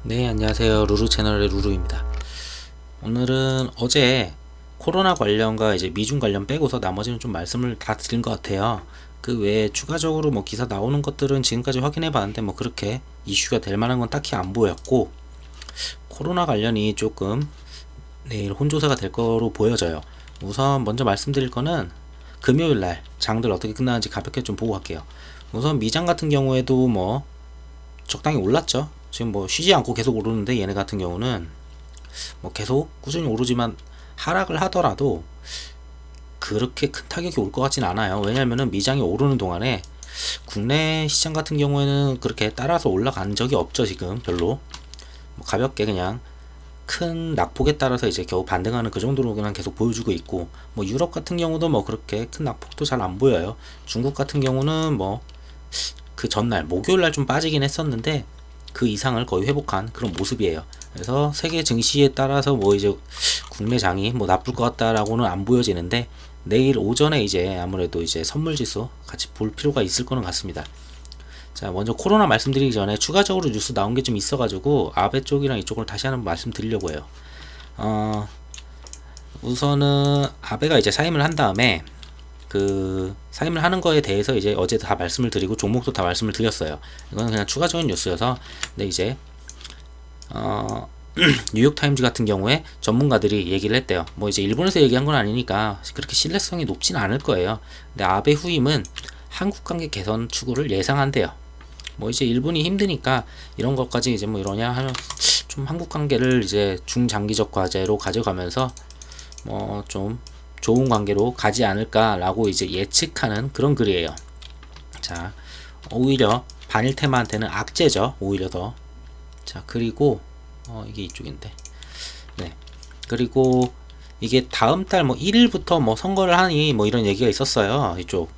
네, 안녕하세요. 루루 채널의 루루입니다. 오늘은 어제 코로나 관련과 이제 미중 관련 빼고서 나머지는 좀 말씀을 다 드린 것 같아요. 그 외에 추가적으로 뭐 기사 나오는 것들은 지금까지 확인해 봤는데 뭐 그렇게 이슈가 될 만한 건 딱히 안 보였고, 코로나 관련이 조금 내일 혼조세가 될 거로 보여져요. 우선 먼저 말씀드릴 거는 금요일 날 장들 어떻게 끝나는지 가볍게 좀 보고 갈게요. 우선 미장 같은 경우에도 뭐 적당히 올랐죠. 지금 뭐 쉬지 않고 계속 오르는데, 얘네 같은 경우는 뭐 계속 꾸준히 오르지만 하락을 하더라도 그렇게 큰 타격이 올 것 같진 않아요. 왜냐면은 미장이 오르는 동안에 국내 시장 같은 경우에는 그렇게 따라서 올라간 적이 없죠. 지금 별로 뭐 가볍게 그냥 큰 낙폭에 따라서 이제 겨우 반등하는 그 정도로 그냥 계속 보여주고 있고, 뭐 유럽 같은 경우도 뭐 그렇게 큰 낙폭도 잘 안 보여요. 중국 같은 경우는 뭐 그 전날 목요일날 좀 빠지긴 했었는데 그 이상을 거의 회복한 그런 모습이에요. 그래서 세계 증시에 따라서 뭐 이제 국내 장이 뭐 나쁠 것 같다라고는 안 보여지는데, 내일 오전에 이제 아무래도 이제 선물 지수 같이 볼 필요가 있을 거는 같습니다. 자, 먼저 코로나 말씀드리기 전에 추가적으로 뉴스 나온 게 좀 있어가지고 아베 쪽이랑 이쪽을 다시 한번 말씀드리려고 해요. 우선은 아베가 이제 사임을 한 다음에 그 사임을 하는 거에 대해서 이제 어제 다 말씀을 드리고 종목도 다 말씀을 드렸어요. 이거는 그냥 추가적인 뉴스여서. 근데 이제 뉴욕타임즈 같은 경우에 전문가들이 얘기를 했대요. 뭐 이제 일본에서 얘기한 건 아니니까 그렇게 신뢰성이 높진 않을 거예요. 근데 아베 후임은 한국 관계 개선 추구를 예상한대요. 뭐 이제 일본이 힘드니까 이런 것까지 이제 뭐 이러냐 하면 좀 한국 관계를 이제 중장기적 과제로 가져가면서 뭐 좀 좋은 관계로 가지 않을까라고 이제 예측하는 그런 글이에요. 자, 오히려 반일 테마한테는 악재죠. 오히려 더. 자, 그리고 이게 이쪽인데. 네. 그리고 이게 다음 달 뭐 1일부터 뭐 선거를 하니 뭐 이런 얘기가 있었어요. 이쪽.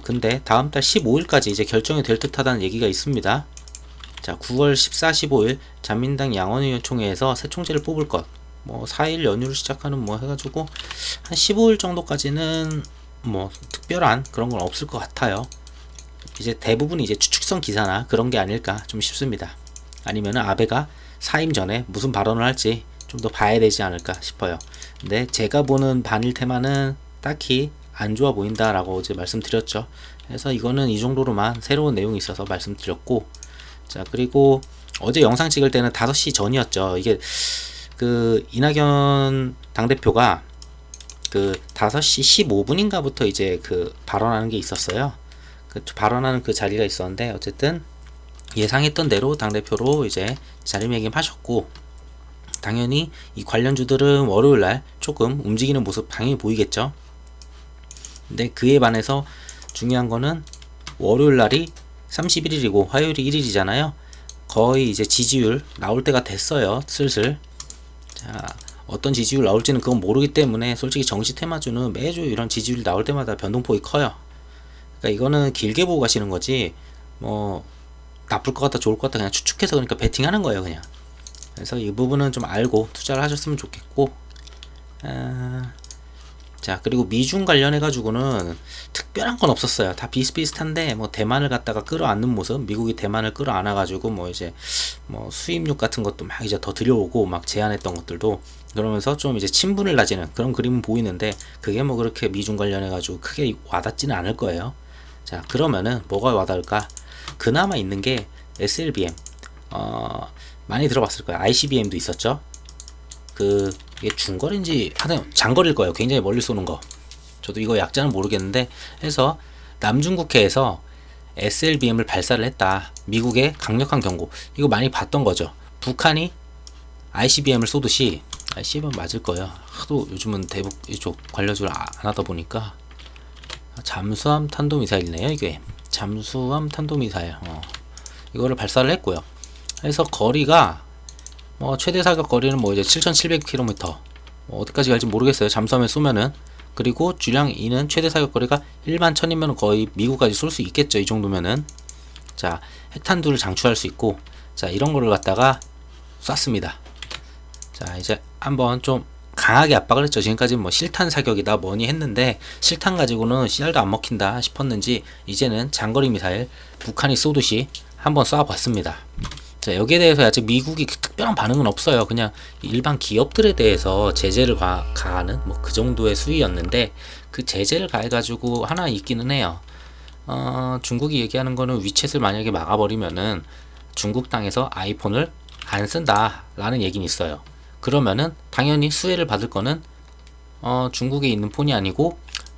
근데 다음 달 15일까지 이제 결정이 될 듯하다는 얘기가 있습니다. 자, 9월 14, 15일 자민당 양원의원총회에서 새 총재를 뽑을 것. 뭐 4일 연휴를 시작하는 뭐 해가지고 한 15일 정도까지는 뭐 특별한 그런 건 없을 것 같아요. 이제 대부분 이제 추측성 기사나 그런 게 아닐까 좀 싶습니다. 아니면은 아베가 사임 전에 무슨 발언을 할지 좀 더 봐야 되지 않을까 싶어요. 근데 제가 보는 반일 테마는 딱히 안 좋아 보인다라고 이제 말씀드렸죠. 그래서 이거는 이 정도로만 새로운 내용이 있어서 말씀드렸고, 자, 그리고 어제 영상 찍을 때는 5시 전이었죠. 이게 그 이낙연 당대표가 그 5시 15분인가부터 이제 그 발언하는 게 있었어요. 그 발언하는 그 자리가 있었는데, 어쨌든 예상했던 대로 당대표로 이제 자리매김하셨고, 당연히 이 관련주들은 월요일날 조금 움직이는 모습 당연히 보이겠죠. 근데 그에 반해서 중요한 거는 월요일날이 31일이고 화요일이 1일이잖아요. 거의 이제 지지율 나올 때가 됐어요. 슬슬. 자, 어떤 지지율 나올지는 그건 모르기 때문에 솔직히 정시 테마주는 매주 이런 지지율이 나올 때마다 변동폭이 커요. 그러니까 이거는 길게 보고 가시는 거지 뭐 나쁠 것 같다 좋을 것 같다 그냥 추측해서 그러니까 베팅하는 거예요 그냥. 그래서 이 부분은 좀 알고 투자를 하셨으면 좋겠고, 자, 그리고 미중 관련해 가지고는 특별한 건 없었어요. 다 비슷비슷한데 뭐 대만을 갖다가 끌어안는 모습, 미국이 대만을 끌어안아 가지고 뭐 이제 뭐 수입육 같은 것도 막 이제 더 들여오고 막 제한했던 것들도, 그러면서 좀 이제 친분을 다지는 그런 그림은 보이는데 그게 뭐 그렇게 미중 관련해 가지고 크게 와닿지는 않을 거예요. 자, 그러면은 뭐가 와닿을까? 그나마 있는 게 SLBM. 많이 들어봤을 거예요. ICBM도 있었죠. 그 이게 중거리인지 하여튼 장거리일 거예요. 굉장히 멀리 쏘는 거. 저도 이거 약자는 모르겠는데 해서 남중국해에서 SLBM을 발사를 했다. 미국의 강력한 경고. 이거 많이 봤던 거죠. 북한이 ICBM을 쏘듯이, ICBM 맞을 거예요. 하도 요즘은 대북 이쪽 관련주를 안 하다 보니까. 잠수함 탄도미사일이네요. 이게 잠수함 탄도미사일. 이거를 발사를 했고요. 그래서 거리가 뭐 최대 사격 거리는 뭐 이제 7,700km, 뭐 어디까지 갈지 모르겠어요. 잠수함에 쏘면은. 그리고 주량 2는 최대 사격 거리가 1만 1000이면 거의 미국까지 쏠 수 있겠죠. 이 정도면은. 자, 핵탄두를 장추할 수 있고, 자, 이런 거를 갖다가 쐈습니다. 자, 이제 한번 좀 강하게 압박을 했죠. 지금까지 뭐 실탄 사격이다 뭐니 했는데 실탄 가지고는 CR도 안 먹힌다 싶었는지 이제는 장거리 미사일 북한이 쏘듯이 한번 쏴봤습니다. 자, 여기에 대해서 아직 미국이 특별한 반응은 없어요. 그냥 일반 기업들에 대해서 제재를 가하는 뭐 그 정도의 수위였는데, 그 제재를 가해가지고 하나 있기는 해요. 중국이 얘기하는 거는 위챗을 만약에 막아버리면은 중국 땅에서 아이폰을 안 쓴다라는 얘기는 있어요. 그러면은 당연히 수혜를 받을 거는 중국에 있는 폰이 아니고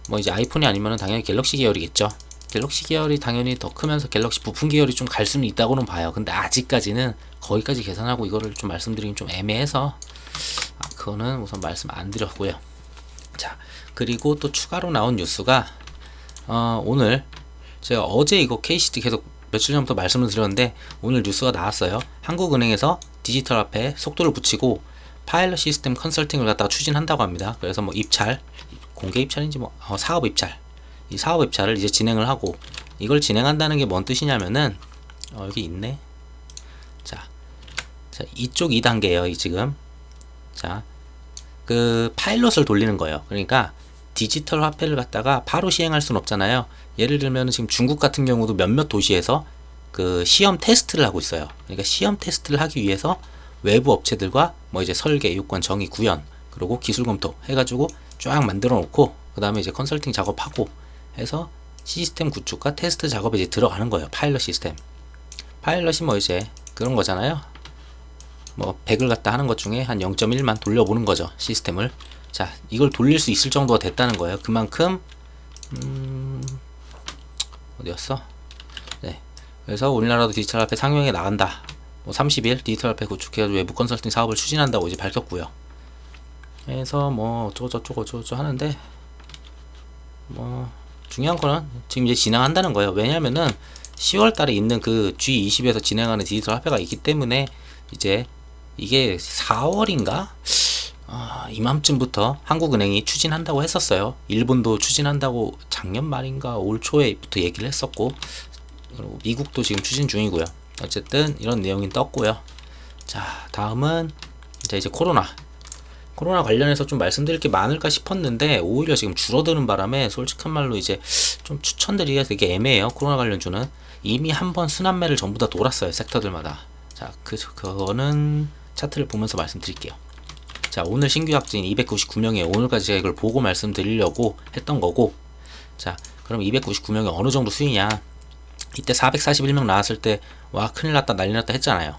뭐 이제 아이폰이 아니면은 당연히 갤럭시 계열이겠죠. 갤럭시 계열이 당연히 더 크면서 갤럭시 부품 계열이 좀 갈 수는 있다고는 봐요. 근데 아직까지는 거기까지 계산하고 이거를 좀 말씀드리긴 좀 애매해서 그거는 우선 말씀 안 드렸고요. 자, 그리고 또 추가로 나온 뉴스가 오늘 제가 어제 이거 KCT 계속 며칠 전부터 말씀을 드렸는데 오늘 뉴스가 나왔어요. 한국은행에서 디지털 화폐에 속도를 붙이고 파일럿 시스템 컨설팅을 갖다가 추진한다고 합니다. 그래서 뭐 입찰, 공개 입찰인지 뭐 사업 입찰, 이 사업 입찰을 이제 진행을 하고, 이걸 진행한다는 게 뭔 뜻이냐면은 여기 있네. 자 이쪽 2단계예요. 지금 자 그 파일럿을 돌리는 거예요. 그러니까 디지털 화폐를 갖다가 바로 시행할 수는 없잖아요. 예를 들면 지금 중국 같은 경우도 몇몇 도시에서 그 시험 테스트를 하고 있어요. 그러니까 시험 테스트를 하기 위해서 외부 업체들과 뭐 이제 설계, 요건, 정의, 구현, 그리고 기술 검토 해가지고 쫙 만들어 놓고 그 다음에 이제 컨설팅 작업하고 해서 시스템 구축과 테스트 작업에 이제 들어가는 거예요. 파일럿 시스템. 파일럿이 뭐 이제 그런 거잖아요. 뭐 100을 갖다 하는 것 중에 한 0.1만 돌려보는 거죠. 시스템을. 자, 이걸 돌릴 수 있을 정도가 됐다는 거예요. 그만큼 어디였어? 네. 그래서 우리나라도 디지털 화폐 상용에 나간다. 뭐 30일 디지털 화폐 구축해가지고 외부 컨설팅 사업을 추진한다고 이제 밝혔고요. 그래서 뭐 어쩌고 하는데 뭐 중요한 거는 지금 이제 진행한다는 거예요. 왜냐면은 10월 달에 있는 그 G20에서 진행하는 디지털 화폐가 있기 때문에 이제 이게 4월인가? 이맘쯤부터 한국은행이 추진한다고 했었어요. 일본도 추진한다고 작년 말인가 올 초에부터 얘기를 했었고, 미국도 지금 추진 중이고요. 어쨌든 이런 내용이 떴고요. 자, 다음은 이제 코로나 관련해서 좀 말씀드릴 게 많을까 싶었는데 오히려 지금 줄어드는 바람에 솔직한 말로 이제 좀 추천드리기가 되게 애매해요. 코로나 관련주는 이미 한번 순환매를 전부 다 돌았어요. 섹터들마다. 자, 그거는 차트를 보면서 말씀드릴게요. 자, 오늘 신규 확진 299명이에요. 오늘까지 제가 이걸 보고 말씀드리려고 했던 거고, 자, 그럼 299명이 어느 정도 수위냐? 이때 441명 나왔을 때 와 큰일 났다 난리 났다 했잖아요.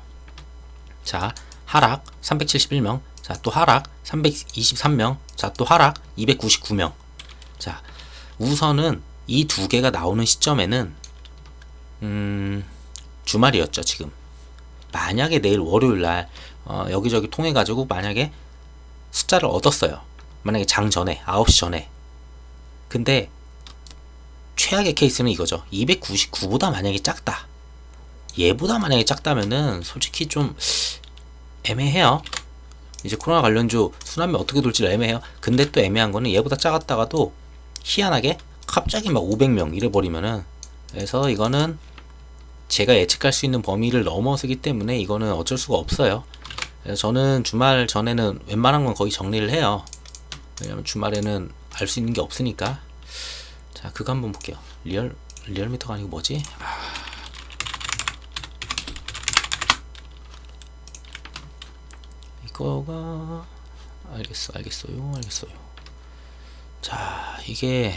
자, 하락 371명, 자, 또 하락 323명, 자, 또 하락 299명. 자, 우선은 이 두 개가 나오는 시점에는 주말이었죠. 지금 만약에 내일 월요일날 여기저기 통해 가지고 만약에 숫자를 얻었어요. 만약에 장 전에 9시 전에. 근데 최악의 케이스는 이거죠. 299보다 만약에 작다. 얘보다 만약에 작다면은 솔직히 좀 애매해요. 이제 코로나 관련주 순환매 어떻게 돌지 애매해요. 근데 또 애매한 거는 얘보다 작았다가도 희한하게 갑자기 막 500명 이래버리면은, 그래서 이거는 제가 예측할 수 있는 범위를 넘어서기 때문에 이거는 어쩔 수가 없어요. 그래서 저는 주말 전에는 웬만한 건 거의 정리를 해요. 왜냐면 주말에는 알 수 있는 게 없으니까. 자, 그거 한번 볼게요. 리얼미터가 아니고 뭐지? 이거가 알겠어요. 자, 이게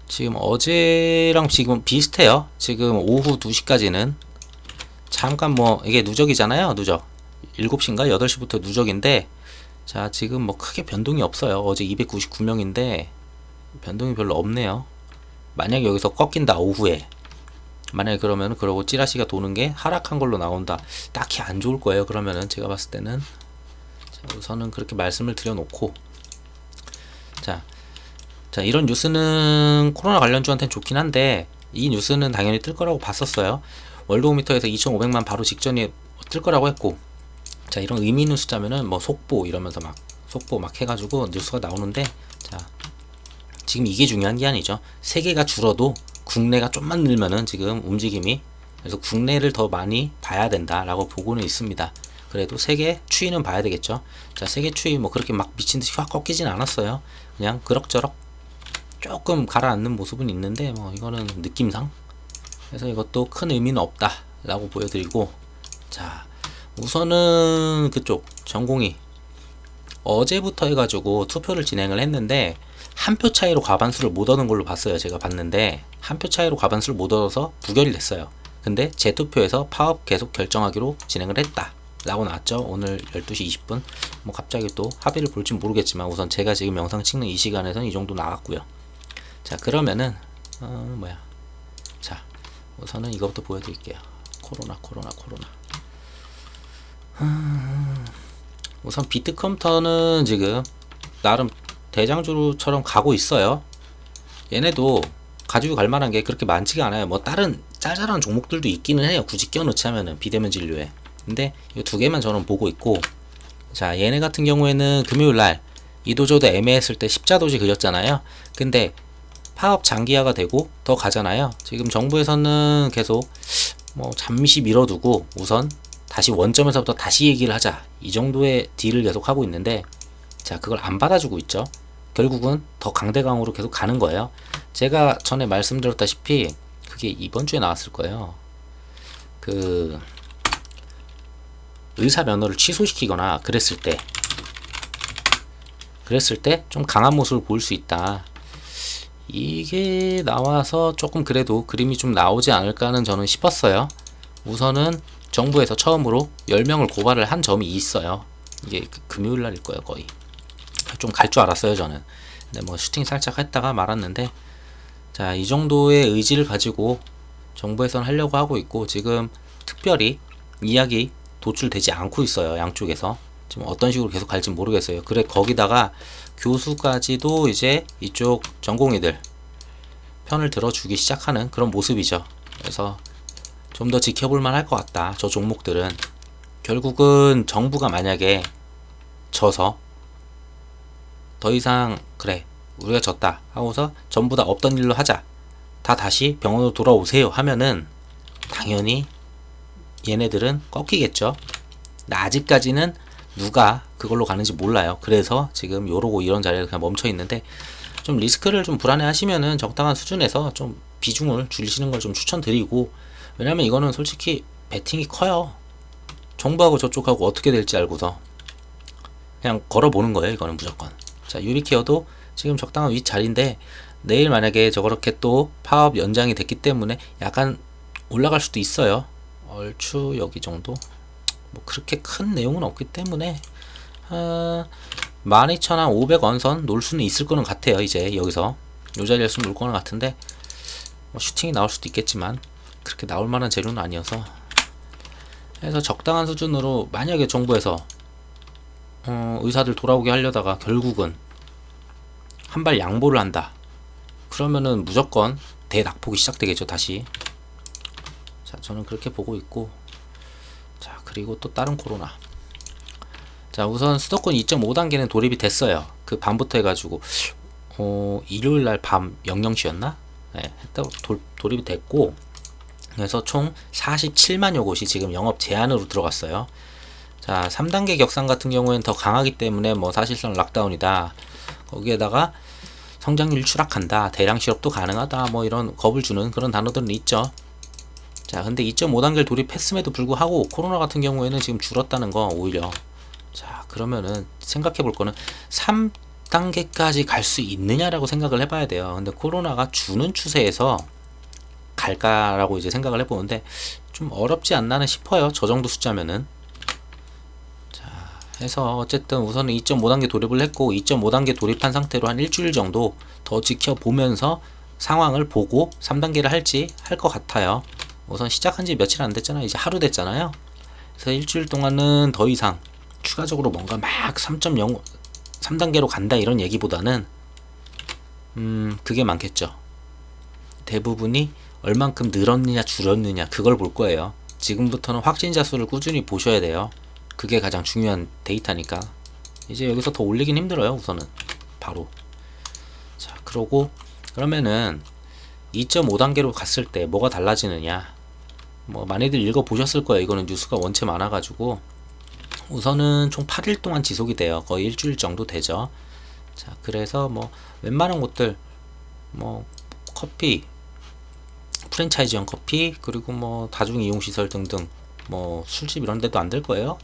지금 어제랑 지금 비슷해요. 지금 오후 2시까지는 잠깐 뭐 이게 누적이잖아요. 누적 7시인가 8시부터 누적인데, 자, 지금 뭐 크게 변동이 없어요. 어제 299명인데 변동이 별로 없네요. 만약에 여기서 꺾인다 오후에, 만약에 그러면 그러고 찌라시가 도는 게 하락한 걸로 나온다, 딱히 안 좋을 거예요. 그러면은 제가 봤을 때는. 자, 우선은 그렇게 말씀을 드려놓고, 자 이런 뉴스는 코로나 관련주한테는 좋긴 한데 이 뉴스는 당연히 뜰 거라고 봤었어요. 월드오미터에서 2500만 바로 직전에 뜰 거라고 했고, 자, 이런 의미 있는 숫자면은 뭐 속보 이러면서 막 속보 막 해가지고 뉴스가 나오는데, 자, 지금 이게 중요한 게 아니죠. 세계가 줄어도 국내가 좀만 늘면은 지금 움직임이, 그래서 국내를 더 많이 봐야 된다라고 보고는 있습니다. 그래도 세계 추이는 봐야 되겠죠. 자, 세계 추이 뭐 그렇게 막 미친듯이 확 꺾이진 않았어요. 그냥 그럭저럭 조금 가라앉는 모습은 있는데 뭐 이거는 느낌상, 그래서 이것도 큰 의미는 없다 라고 보여드리고, 자, 우선은 그쪽 전공이 어제부터 해가지고 투표를 진행을 했는데 한 표 차이로 과반수를 못 얻은 걸로 봤어요. 제가 봤는데 한 표 차이로 과반수를 못 얻어서 부결이 됐어요. 근데 재투표에서 파업 계속 결정하기로 진행을 했다 라고 나왔죠. 오늘 12시 20분 뭐 갑자기 또 합의를 볼지 모르겠지만 우선 제가 지금 영상 찍는 이 시간에선 이 정도 나왔고요. 자, 그러면은 자, 우선은 이것부터 보여드릴게요. 코로나. 우선 비트컴퓨터는 지금 나름 대장주처럼 가고 있어요. 얘네도 가지고 갈 만한 게 그렇게 많지가 않아요. 뭐 다른 짤짤한 종목들도 있기는 해요. 굳이 껴놓자면은 비대면 진료에. 근데 이 두 개만 저는 보고 있고, 자, 얘네 같은 경우에는 금요일날 이도저도 애매했을 때 십자도지 그렸잖아요. 근데 파업 장기화가 되고 더 가잖아요. 지금 정부에서는 계속 뭐 잠시 밀어두고 우선 다시 원점에서부터 다시 얘기를 하자, 이 정도의 딜을 계속 하고 있는데, 자, 그걸 안 받아주고 있죠. 결국은 더 강대강으로 계속 가는 거예요. 제가 전에 말씀드렸다시피 그게 이번 주에 나왔을 거예요. 그 의사 면허를 취소시키거나 그랬을 때 좀 강한 모습을 보일 수 있다. 이게 나와서 조금 그래도 그림이 좀 나오지 않을까는 저는 싶었어요. 우선은 정부에서 처음으로 10명을 고발을 한 점이 있어요. 이게 금요일 날일 거예요. 거의 좀 갈 줄 알았어요 저는. 근데 뭐 슈팅 살짝 했다가 말았는데, 자, 이 정도의 의지를 가지고 정부에서는 하려고 하고 있고, 지금 특별히 이야기 도출되지 않고 있어요. 양쪽에서 지금 어떤 식으로 계속 갈지 모르겠어요. 그래, 거기다가 교수까지도 이제 이쪽 전공의들 편을 들어주기 시작하는 그런 모습이죠. 그래서 좀 더 지켜볼만 할 것 같다. 저 종목들은 결국은 정부가 만약에 져서 더 이상 그래 우리가 졌다 하고서 전부 다 없던 일로 하자, 다 다시 병원으로 돌아오세요 하면은 당연히 얘네들은 꺾이겠죠. 근데 아직까지는 누가 그걸로 가는지 몰라요. 그래서 지금 요러고 이런 자리에 그냥 멈춰 있는데, 좀 리스크를 좀 불안해 하시면은 적당한 수준에서 좀 비중을 줄이시는 걸 좀 추천드리고, 왜냐면 이거는 솔직히 베팅이 커요. 정부하고 저쪽하고 어떻게 될지 알고서 그냥 걸어보는 거예요. 이거는 무조건. 자, 유비케어도 지금 적당한 윗자리인데 내일 만약에 저렇게 또 파업 연장이 됐기 때문에 약간 올라갈 수도 있어요. 얼추 여기 정도, 뭐 그렇게 큰 내용은 없기 때문에 12,500원 선 놓을 수는 있을 거는 같아요. 이제 여기서 요 자리에서 놓을 거는 같은데, 뭐 슈팅이 나올 수도 있겠지만 그렇게 나올 만한 재료는 아니어서, 해서 적당한 수준으로 만약에 정부에서 의사들 돌아오게 하려다가 결국은 한 발 양보를 한다, 그러면은 무조건 대낙폭이 시작되겠죠. 다시. 자, 저는 그렇게 보고 있고, 자, 그리고 또 다른 코로나. 자, 우선 수도권 2.5단계는 돌입이 됐어요. 그 밤부터 해가지고 일요일날 밤 00시였나? 네, 했다고 돌입이 됐고, 그래서 총 47만여 곳이 지금 영업 제한으로 들어갔어요. 자, 3단계 격상 같은 경우에는 더 강하기 때문에 뭐 사실상 락다운이다, 거기에다가 성장률 추락한다, 대량 실업도 가능하다, 뭐 이런 겁을 주는 그런 단어들은 있죠. 자, 근데 2.5단계를 돌입했음에도 불구하고 코로나 같은 경우에는 지금 줄었다는 거 오히려. 자, 그러면은 생각해 볼 거는 3단계까지 갈 수 있느냐라고 생각을 해봐야 돼요. 근데 코로나가 주는 추세에서 갈까라고 이제 생각을 해보는데 좀 어렵지 않나는 싶어요. 저 정도 숫자면은. 자, 해서 어쨌든 우선은 2.5단계 돌입을 했고, 2.5단계 돌입한 상태로 한 일주일 정도 더 지켜보면서 상황을 보고 3단계를 할지 할 것 같아요. 우선 시작한 지 며칠 안 됐잖아요. 이제 하루 됐잖아요. 그래서 일주일 동안은 더 이상 추가적으로 뭔가 막 3.0 3단계로 간다 이런 얘기보다는 그게 많겠죠. 대부분이 얼만큼 늘었느냐 줄었느냐 그걸 볼 거예요. 지금부터는 확진자 수를 꾸준히 보셔야 돼요. 그게 가장 중요한 데이터니까. 이제 여기서 더 올리긴 힘들어요. 우선은 바로. 자, 그러면은 2.5단계로 갔을 때 뭐가 달라지느냐, 뭐 많이들 읽어보셨을 거예요. 이거는 뉴스가 원체 많아가지고. 우선은 총 8일 동안 지속이 돼요. 거의 일주일 정도 되죠. 자, 그래서 뭐 웬만한 곳들 뭐 커피, 프랜차이즈형 커피, 그리고 뭐 다중이용시설 등등 뭐 술집 이런 데도 안 될 거예요.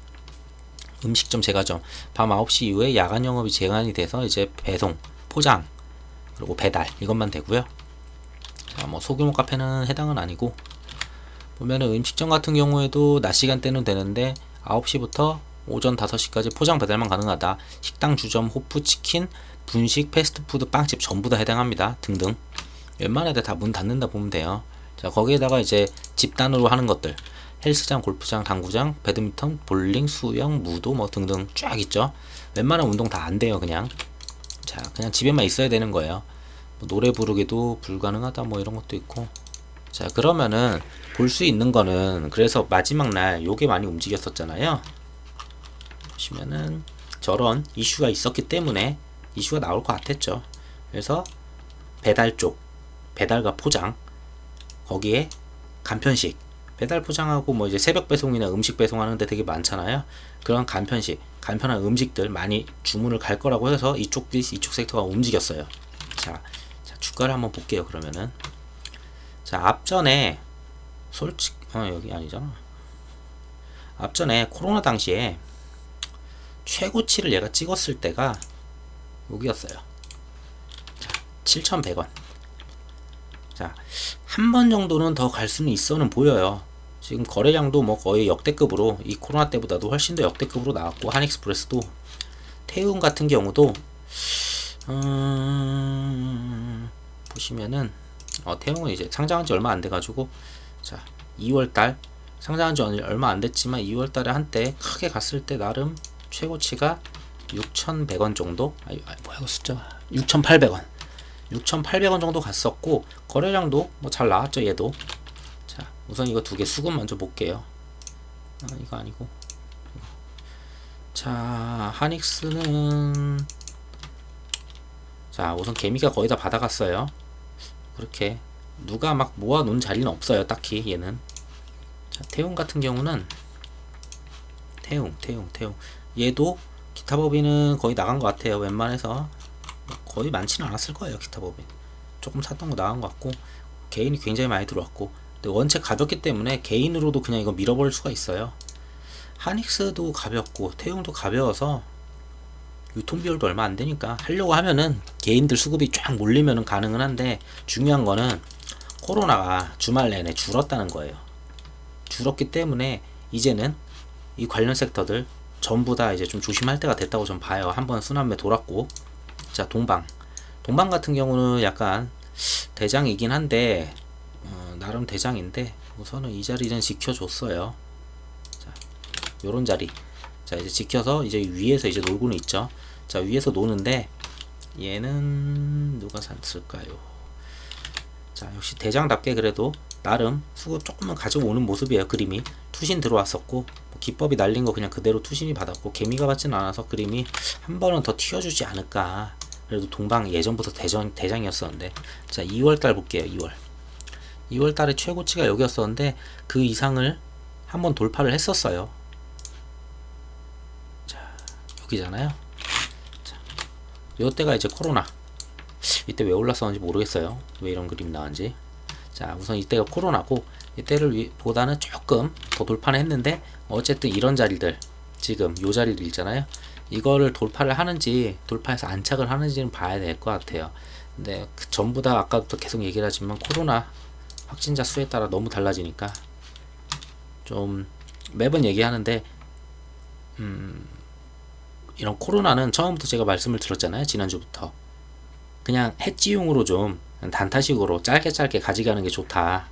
음식점, 제과점 밤 9시 이후에 야간 영업이 제한이 돼서 이제 배송, 포장, 그리고 배달 이것만 되고요. 자, 뭐 소규모 카페는 해당은 아니고, 보면은 음식점 같은 경우에도 낮 시간대는 되는데 9시부터 오전 5시까지 포장 배달만 가능하다. 식당, 주점, 호프, 치킨, 분식, 패스트푸드, 빵집 전부 다 해당합니다. 등등. 웬만한 데 다 문 닫는다 보면 돼요. 자, 거기에다가 이제 집단으로 하는 것들, 헬스장, 골프장, 당구장, 배드민턴, 볼링, 수영, 무도 뭐 등등 쫙 있죠. 웬만한 운동 다 안 돼요. 그냥 자, 그냥 집에만 있어야 되는 거예요. 뭐 노래 부르기도 불가능하다 뭐 이런 것도 있고. 자, 그러면은 볼 수 있는 거는, 그래서 마지막 날 요게 많이 움직였었잖아요. 보시면은 저런 이슈가 있었기 때문에 이슈가 나올 것 같았죠. 그래서 배달 쪽, 배달과 포장, 거기에 간편식, 배달 포장하고 뭐 이제 새벽 배송이나 음식 배송하는데 되게 많잖아요. 그런 간편식, 간편한 음식들 많이 주문을 갈 거라고 해서 이쪽 섹터가 움직였어요. 자, 주가를 한번 볼게요. 그러면은 자, 앞전에 여기 아니잖아. 앞전에 코로나 당시에 최고치를 얘가 찍었을 때가 여기였어요. 자, 7,100원. 자, 한 번 정도는 더 갈 수는 있어는 보여요. 지금 거래량도 뭐 거의 역대급으로, 이 코로나 때보다도 훨씬 더 역대급으로 나왔고, 한익스프레스도, 태움 같은 경우도 보시면은 태움은 이제 상장한 지 얼마 안 돼가지고, 자, 2월달 상장한 지 얼마 안 됐지만 2월달에 한때 크게 갔을 때 나름 최고치가 6,100원 정도, 뭐야 이거 숫자, 6,800원 6,800원 정도 갔었고, 거래량도 뭐 잘 나왔죠 얘도. 자, 우선 이거 두 개 수급 먼저 볼게요. 이거 아니고, 자, 하닉스는, 자, 우선 개미가 거의 다 받아갔어요. 그렇게 누가 막 모아놓은 자리는 없어요 딱히 얘는. 자, 태움 같은 경우는, 태움 얘도 기타 법인은 거의 나간 것 같아요. 웬만해서 거의 많지는 않았을 거예요. 기타 법인 조금 샀던 거 나간 것 같고, 개인이 굉장히 많이 들어왔고, 근데 원체 가볍기 때문에 개인으로도 그냥 이거 밀어버릴 수가 있어요. 하닉스도 가볍고 태움도 가벼워서 유통비율도 얼마 안 되니까 하려고 하면은 개인들 수급이 쫙 몰리면은 가능은 한데, 중요한 거는 코로나가 주말 내내 줄었다는 거예요. 줄었기 때문에 이제는 이 관련 섹터들 전부 다 이제 좀 조심할 때가 됐다고 좀 봐요. 한번 순환매 돌았고. 자, 동방 같은 경우는 약간 대장이긴 한데, 나름 대장인데 우선은 이 자리는 지켜줬어요. 자, 요런 자리, 자, 이제 지켜서 이제 위에서 이제 놀고는 있죠. 자, 위에서 노는데 얘는 누가 샀을까요? 자, 역시 대장답게 그래도 나름 수급 조금만 가져오는 모습이에요. 그림이 투신 들어왔었고, 뭐 기법이 날린 거 그냥 그대로 투신이 받았고, 개미가 받지는 않아서 그림이 한 번은 더 튀어주지 않을까. 그래도 동방 예전부터 대장이었었는데. 자, 2월달 볼게요. 2월달에 최고치가 여기였었는데 그 이상을 한번 돌파를 했었어요. 자, 여기잖아요. 자, 요때가 이제 코로나, 이때 왜 올랐었는지 모르겠어요. 왜 이런 그림 나왔는지. 자, 우선 이때가 코로나고, 이때를 보다는 조금 더 돌파는 했는데, 어쨌든 이런 자리들, 지금 요 자리들 있잖아요. 이거를 돌파를 하는지 돌파해서 안착을 하는지는 봐야 될 것 같아요. 근데 전부 다 아까부터 계속 얘기를 하지만 코로나 확진자 수에 따라 너무 달라지니까 좀 매번 얘기하는데, 이런 코로나는 처음부터 제가 말씀을 드렸잖아요. 지난주부터 그냥 해지용으로 좀 단타식으로 짧게 가져가는 게 좋다.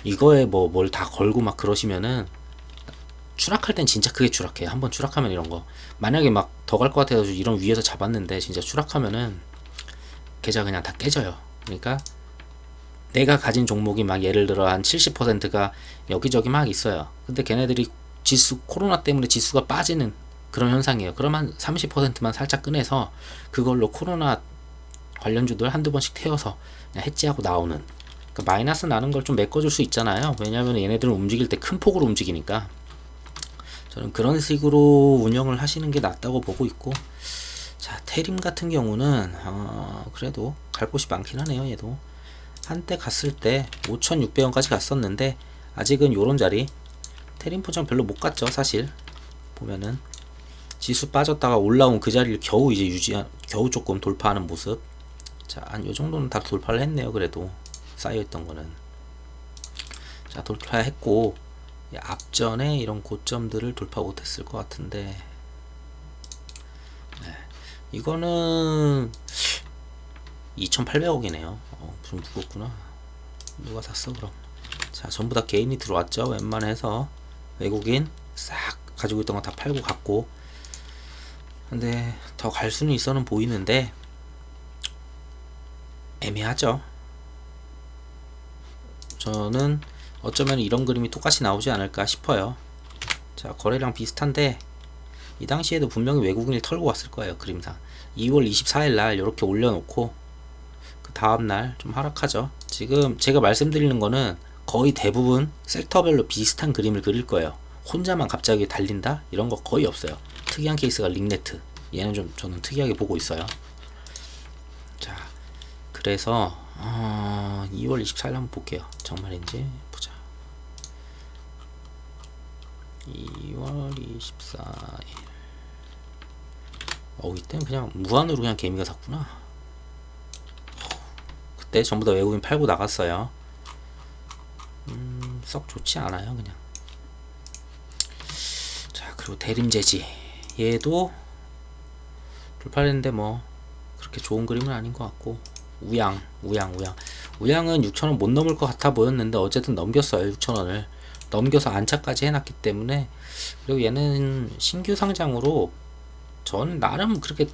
이거에 뭐 뭘 다 걸고 막 그러시면은 추락할 땐 진짜 크게 추락해요. 한번 추락하면 이런 거, 만약에 막 더 갈 것 같아서 이런 위에서 잡았는데 진짜 추락하면은 계좌 그냥 다 깨져요. 그러니까 내가 가진 종목이 막 예를 들어 한 70%가 여기저기 막 있어요. 근데 걔네들이 지수, 코로나 때문에 지수가 빠지는 그런 현상이에요. 그러면 30%만 살짝 꺼내서 그걸로 코로나 관련주들 한두 번씩 태워서 그냥 해지하고 나오는, 그러니까 마이너스 나는 걸 좀 메꿔줄 수 있잖아요. 왜냐하면 얘네들은 움직일 때 큰 폭으로 움직이니까. 저는 그런 식으로 운영을 하시는 게 낫다고 보고 있고. 자, 테림 같은 경우는 그래도 갈 곳이 많긴 하네요. 얘도 한때 갔을 때 5,600원까지 갔었는데 아직은 요런 자리, 테림포장 별로 못 갔죠 사실. 보면은 지수 빠졌다가 올라온 그 자리를 겨우 이제 겨우 조금 돌파하는 모습. 자, 한 요 정도는 다 돌파를 했네요. 그래도 쌓여있던 거는. 자, 돌파했고 앞전에 이런 고점들을 돌파 못했을 것 같은데, 네. 이거는 2,800억이네요. 좀 무겁구나. 누가 샀어 그럼? 자, 전부 다 개인이 들어왔죠. 웬만해서 외국인 싹 가지고 있던 거 다 팔고 갔고, 근데 더 갈 수는 있어는 보이는데 애매하죠. 저는 어쩌면 이런 그림이 똑같이 나오지 않을까 싶어요. 자, 거래량 비슷한데 이 당시에도 분명히 외국인을 털고 왔을 거예요. 그림상 2월 24일날 이렇게 올려놓고 그 다음날 좀 하락하죠. 지금 제가 말씀드리는 거는 거의 대부분 섹터별로 비슷한 그림을 그릴 거예요. 혼자만 갑자기 달린다? 이런 거 거의 없어요. 특이한 케이스가 링네트. 얘는 좀 저는 특이하게 보고 있어요. 자, 그래서 2월 24일 한번 볼게요. 정말인지 보자. 2월 24일. 이때는 그냥 무한으로 그냥 개미가 샀구나. 그때 전부 다 외국인 팔고 나갔어요. 썩 좋지 않아요 그냥. 자, 그리고 대림재지, 얘도 돌파했는데 뭐 그렇게 좋은 그림은 아닌 것 같고, 우양은 6,000원 못 넘을 것 같아 보였는데 어쨌든 넘겼어요. 6,000원을 넘겨서 안착까지 해놨기 때문에. 그리고 얘는 신규 상장으로 저는 나름 그렇게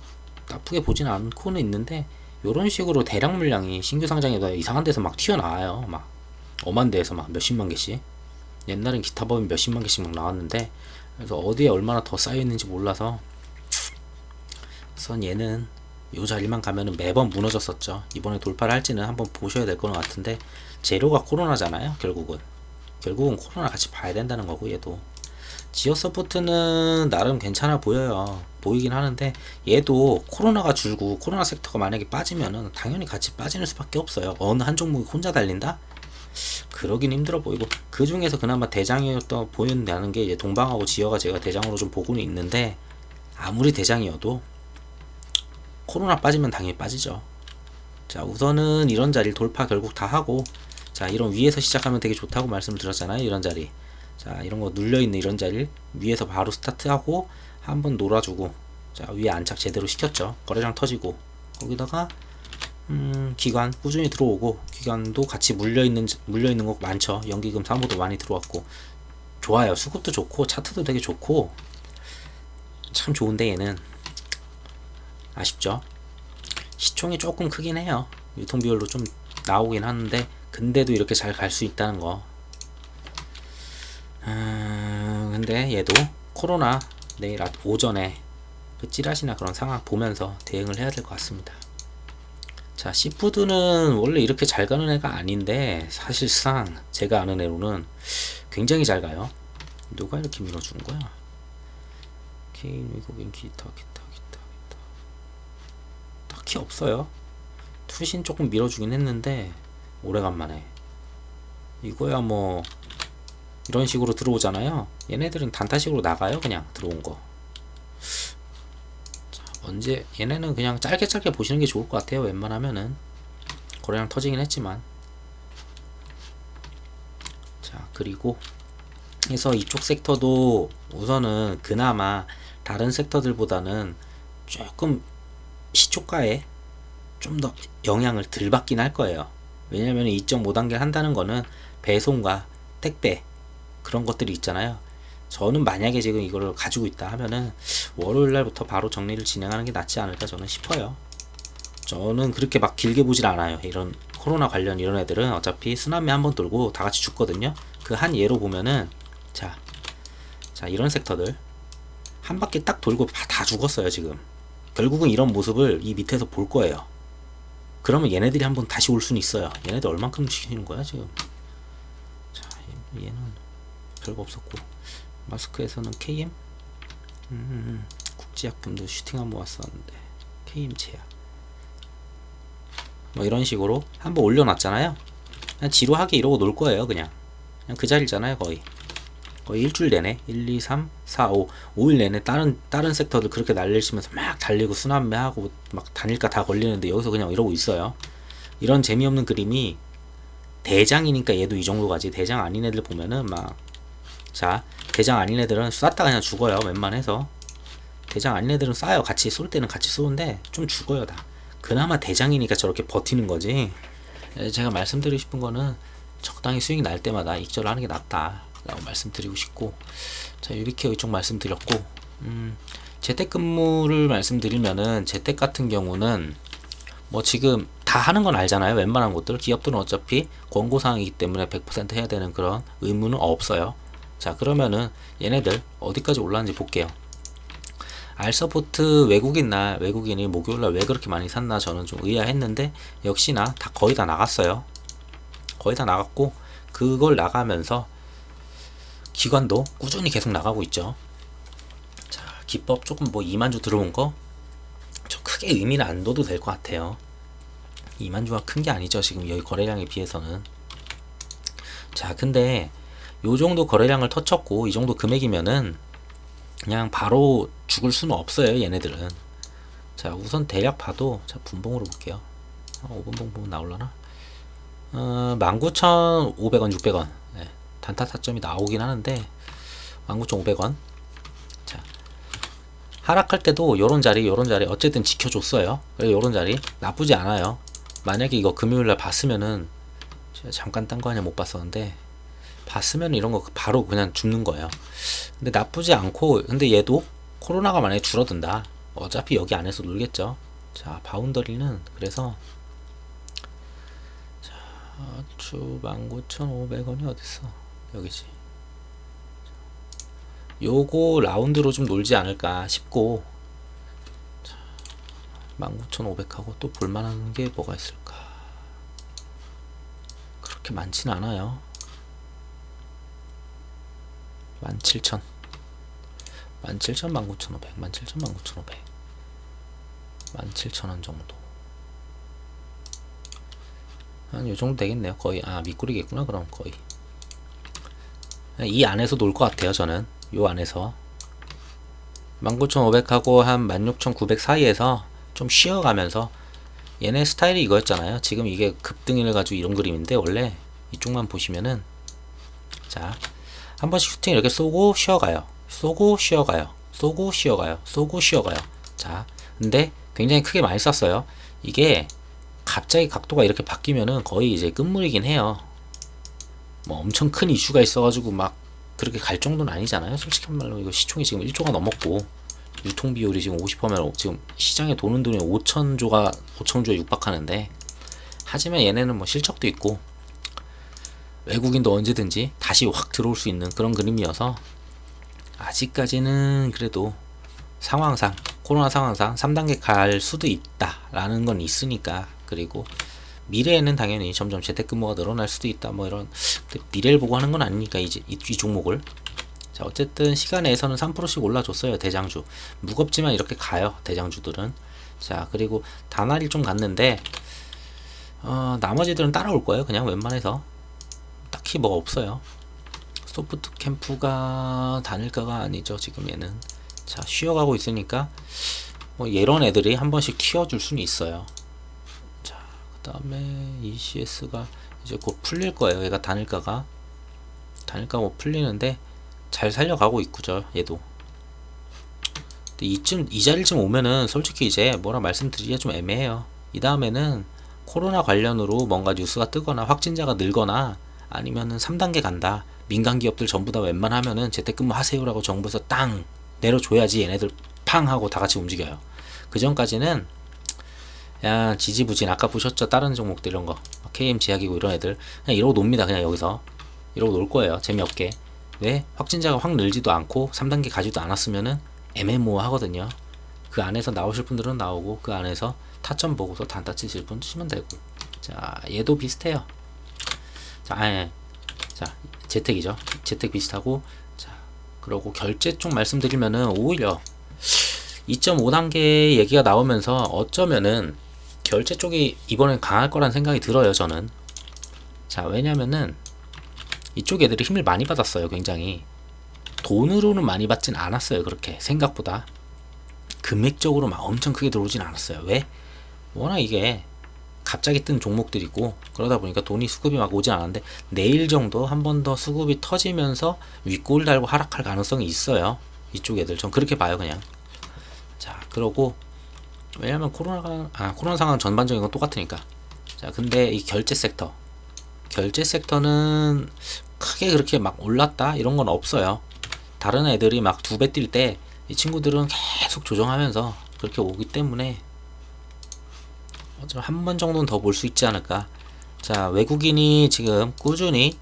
나쁘게 보진 않고는 있는데, 요런 식으로 대량 물량이 신규 상장에다 이상한 데서 막 튀어나와요. 막 엄한 데에서 막 몇십만 개씩. 옛날엔 기타 법인 몇십만 개씩 막 나왔는데, 그래서 어디에 얼마나 더 쌓여있는지 몰라서 우선 얘는 요 자리만 가면은 매번 무너졌었죠. 이번에 돌파를 할지는 한번 보셔야 될 거는 같은데, 재료가 코로나잖아요. 결국은 코로나 같이 봐야 된다는 거고, 얘도 지어서포트는 나름 괜찮아 보이긴 하는데, 얘도 코로나가 줄고 코로나 섹터가 만약에 빠지면은 당연히 같이 빠지는 수밖에 없어요. 어느 한 종목이 혼자 달린다? 그러긴 힘들어 보이고, 그 중에서 그나마 대장이었던 보인다는 게 이제 동방하고 지어가 제가 대장으로 좀 보고는 있는데, 아무리 대장이어도 코로나 빠지면 당연히 빠지죠. 자, 우선은 이런 자리를 돌파 결국 다 하고, 자, 이런 위에서 시작하면 되게 좋다고 말씀을 드렸잖아요. 이런 자리, 자, 이런 거 눌려있는 이런 자리를 위에서 바로 스타트하고 한번 놀아주고, 자, 위에 안착 제대로 시켰죠. 거래량 터지고, 거기다가 기관 꾸준히 들어오고, 기관도 같이 물려있는 거 많죠. 연기금 사모도 많이 들어왔고, 좋아요. 수급도 좋고 차트도 되게 좋고 참 좋은데, 얘는 아쉽죠. 시총이 조금 크긴 해요. 유통비율도 좀 나오긴 하는데, 근데도 이렇게 잘 갈 수 있다는 거. 근데 얘도 코로나 내일 오전에 그 찌라시나 그런 상황 보면서 대응을 해야 될 것 같습니다. 자, 시푸드는 원래 이렇게 잘 가는 애가 아닌데, 사실상 제가 아는 애로는 굉장히 잘 가요. 누가 이렇게 밀어주는 거야? 개인 외국인 기타 딱히 없어요. 투신 조금 밀어주긴 했는데 오래간만에. 이거야 뭐 이런 식으로 들어오잖아요. 얘네들은 단타식으로 나가요. 그냥 들어온 거. 자, 언제 얘네는 그냥 짧게 보시는 게 좋을 것 같아요. 웬만하면은 거래량 터지긴 했지만. 자, 그리고 해서 이쪽 섹터도 우선은 그나마 다른 섹터들보다는 조금 시초가에 좀 더 영향을 덜 받긴 할 거예요. 왜냐면 2.5단계 한다는 거는 배송과 택배 그런 것들이 있잖아요. 저는 만약에 지금 이거를 가지고 있다 하면은 월요일 날부터 바로 정리를 진행하는 게 낫지 않을까 저는 싶어요. 저는 그렇게 막 길게 보질 않아요. 이런 코로나 관련 이런 애들은 어차피 쓰나미 한번 돌고 다 같이 죽거든요. 그 한 예로 보면은 자 이런 섹터들 한 바퀴 딱 돌고 다 죽었어요. 지금 결국은 이런 모습을 이 밑에서 볼 거예요. 그러면 얘네들이 한번 다시 올 수는 있어요. 얘네들 얼만큼 시키는 거야 지금. 자, 얘는 별거 없었고, 마스크에서는 KM 국제약품도 슈팅 한번 왔었는데 KM 제약 뭐 이런 식으로 한번 올려놨잖아요. 그냥 지루하게 이러고 놀 거예요. 그냥 그 자리잖아요 거의. 거의 일주일 내내 1, 2, 3, 4, 5 5일 내내 다른 섹터들 그렇게 날리시면서 막 달리고 순환매하고 막 단일가 다 걸리는데 여기서 그냥 이러고 있어요. 이런 재미없는 그림이 대장이니까 얘도 이 정도 가지. 대장 아닌 애들 보면은 막, 자, 대장 아닌 애들은 쐈다 그냥 죽어요. 웬만해서. 대장 아닌 애들은 쏴요. 같이 쏠 때는 같이 쏘는데 좀 죽어요 다. 그나마 대장이니까 저렇게 버티는 거지. 제가 말씀드리고 싶은 거는 적당히 수익이 날 때마다 익절을 하는 게 낫다 라고 말씀드리고 싶고, 자, 유비케어 이쪽 말씀드렸고, 재택근무를 말씀드리면은 재택 같은 경우는 뭐 지금 다 하는 건 알잖아요. 웬만한 곳들 기업들은 어차피 권고사항이기 때문에 100% 해야 되는 그런 의무는 없어요. 자, 그러면은 얘네들 어디까지 올라왔는지 볼게요. 알서포트 외국인이 목요일날 왜 그렇게 많이 샀나 저는 좀 의아했는데, 역시나 다 거의 다 나갔어요. 거의 다 나갔고, 그걸 나가면서 기관도 꾸준히 계속 나가고 있죠. 자, 기법 조금 뭐 2만주 들어온 거 저 크게 의미를 안 둬도 될 것 같아요. 2만주가 큰 게 아니죠 지금 여기 거래량에 비해서는. 자, 근데 요 정도 거래량을 터쳤고 이 정도 금액이면은 그냥 바로 죽을 수는 없어요 얘네들은. 자, 우선 대략 봐도, 자, 분봉으로 볼게요. 5분봉 보면 나올라나? 19,500원 600원 네, 단타 타점이 나오긴 하는데 19,500원. 자, 하락할 때도 요런 자리 어쨌든 지켜줬어요. 그리고 요런 자리 나쁘지 않아요. 만약에 이거 금요일날 봤으면은, 제가 잠깐 딴 거 아니야 못 봤었는데, 봤으면 이런 거 바로 그냥 죽는 거예요. 근데 나쁘지 않고, 근데 얘도 코로나가 만약에 줄어든다, 어차피 여기 안에서 놀겠죠. 자, 바운더리는 그래서, 자, 19,500원이 어딨어, 여기지. 요거 라운드로 좀 놀지 않을까 싶고, 19,500하고 또 볼만한 게 뭐가 있을까. 그렇게 많진 않아요. 17,000, 19,500, 19,500, 17,000원 정도. 한 요정도 되겠네요. 거의, 밑구리겠구나. 그럼 거의 이 안에서 놀 것 같아요 저는. 요 안에서 19,500하고 한 16,900 사이에서 좀 쉬어가면서, 얘네 스타일이 이거였잖아요. 지금 이게 급등을 가지고 이런 그림인데, 원래 이쪽만 보시면은, 자, 한 번씩 슈팅 이렇게 쏘고 쉬어가요. 쏘고 쉬어가요. 쏘고 쉬어가요. 쏘고 쉬어가요. 자, 근데 굉장히 크게 많이 쐈어요. 이게 갑자기 각도가 이렇게 바뀌면은 거의 이제 끝물이긴 해요. 뭐 엄청 큰 이슈가 있어가지고 막 그렇게 갈 정도는 아니잖아요. 솔직히 말로 이거 시총이 지금 1조가 넘었고 유통 비율이 지금 50%면 지금 시장에 도는 돈이 5천조에 육박하는데, 하지만 얘네는 뭐 실적도 있고 외국인도 언제든지 다시 확 들어올 수 있는 그런 그림이어서, 아직까지는 그래도 상황상, 코로나 상황상 3단계 갈 수도 있다라는 건 있으니까. 그리고 미래에는 당연히 점점 재택근무가 늘어날 수도 있다, 뭐 이런, 미래를 보고 하는 건 아니니까 이 종목을. 자, 어쨌든 시간에서는 3%씩 올라줬어요 대장주. 무겁지만 이렇게 가요 대장주들은. 자, 그리고 다날이 좀 갔는데, 나머지들은 따라올 거예요 그냥 웬만해서. 딱히 뭐 없어요. 소프트 캠프가 단일가가 아니죠 지금 얘는. 자, 쉬어가고 있으니까 뭐 이런 애들이 한 번씩 튀어줄 수는 있어요. 자, 그 다음에 ECS가 이제 곧 풀릴 거예요. 얘가 단일가가 뭐 풀리는데 잘 살려가고 있구죠 얘도. 근데 이 자리쯤 오면은 솔직히 이제 뭐라 말씀드리기가 좀 애매해요. 이 다음에는 코로나 관련으로 뭔가 뉴스가 뜨거나 확진자가 늘거나, 아니면은 3단계 간다, 민간 기업들 전부 다 웬만하면은 재택근무 하세요라고 정부에서 땅 내려줘야지 얘네들 팡 하고 다 같이 움직여요. 그 전까지는 야, 지지부진. 아까 보셨죠 다른 종목들 이런 거, KM 제약이고 이런 애들 그냥 이러고 놉니다. 그냥 여기서 이러고 놀 거예요 재미없게. 왜? 확진자가 확 늘지도 않고 3단계 가지도 않았으면은 애매모호하거든요. 그 안에서 나오실 분들은 나오고, 그 안에서 타점 보고서 단타 치실 분 치면 되고. 자, 얘도 비슷해요. 자, 자, 재택이죠. 재택 비슷하고. 자, 그러고 결제 쪽 말씀드리면은 오히려 2.5단계 얘기가 나오면서 어쩌면은 결제 쪽이 이번엔 강할 거란 생각이 들어요 저는. 자, 왜냐면은 이쪽 애들이 힘을 많이 받았어요 굉장히. 돈으로는 많이 받진 않았어요. 그렇게 생각보다 금액적으로 막 엄청 크게 들어오진 않았어요. 왜? 워낙 이게 갑자기 뜬 종목들이고 그러다 보니까 돈이 수급이 막 오진 않았는데 내일 정도 한 번 더 수급이 터지면서 윗골 달고 하락할 가능성이 있어요. 이쪽 애들 전 그렇게 봐요 그냥. 자 그러고 왜냐면 코로나 상황 전반적인 건 똑같으니까. 자 근데 이 결제 섹터는 크게 그렇게 막 올랐다 이런 건 없어요. 다른 애들이 막 2배 뛸 때 이 친구들은 계속 조정하면서 그렇게 오기 때문에 한 번 정도는 더 볼 수 있지 않을까. 자 외국인이 지금 꾸준히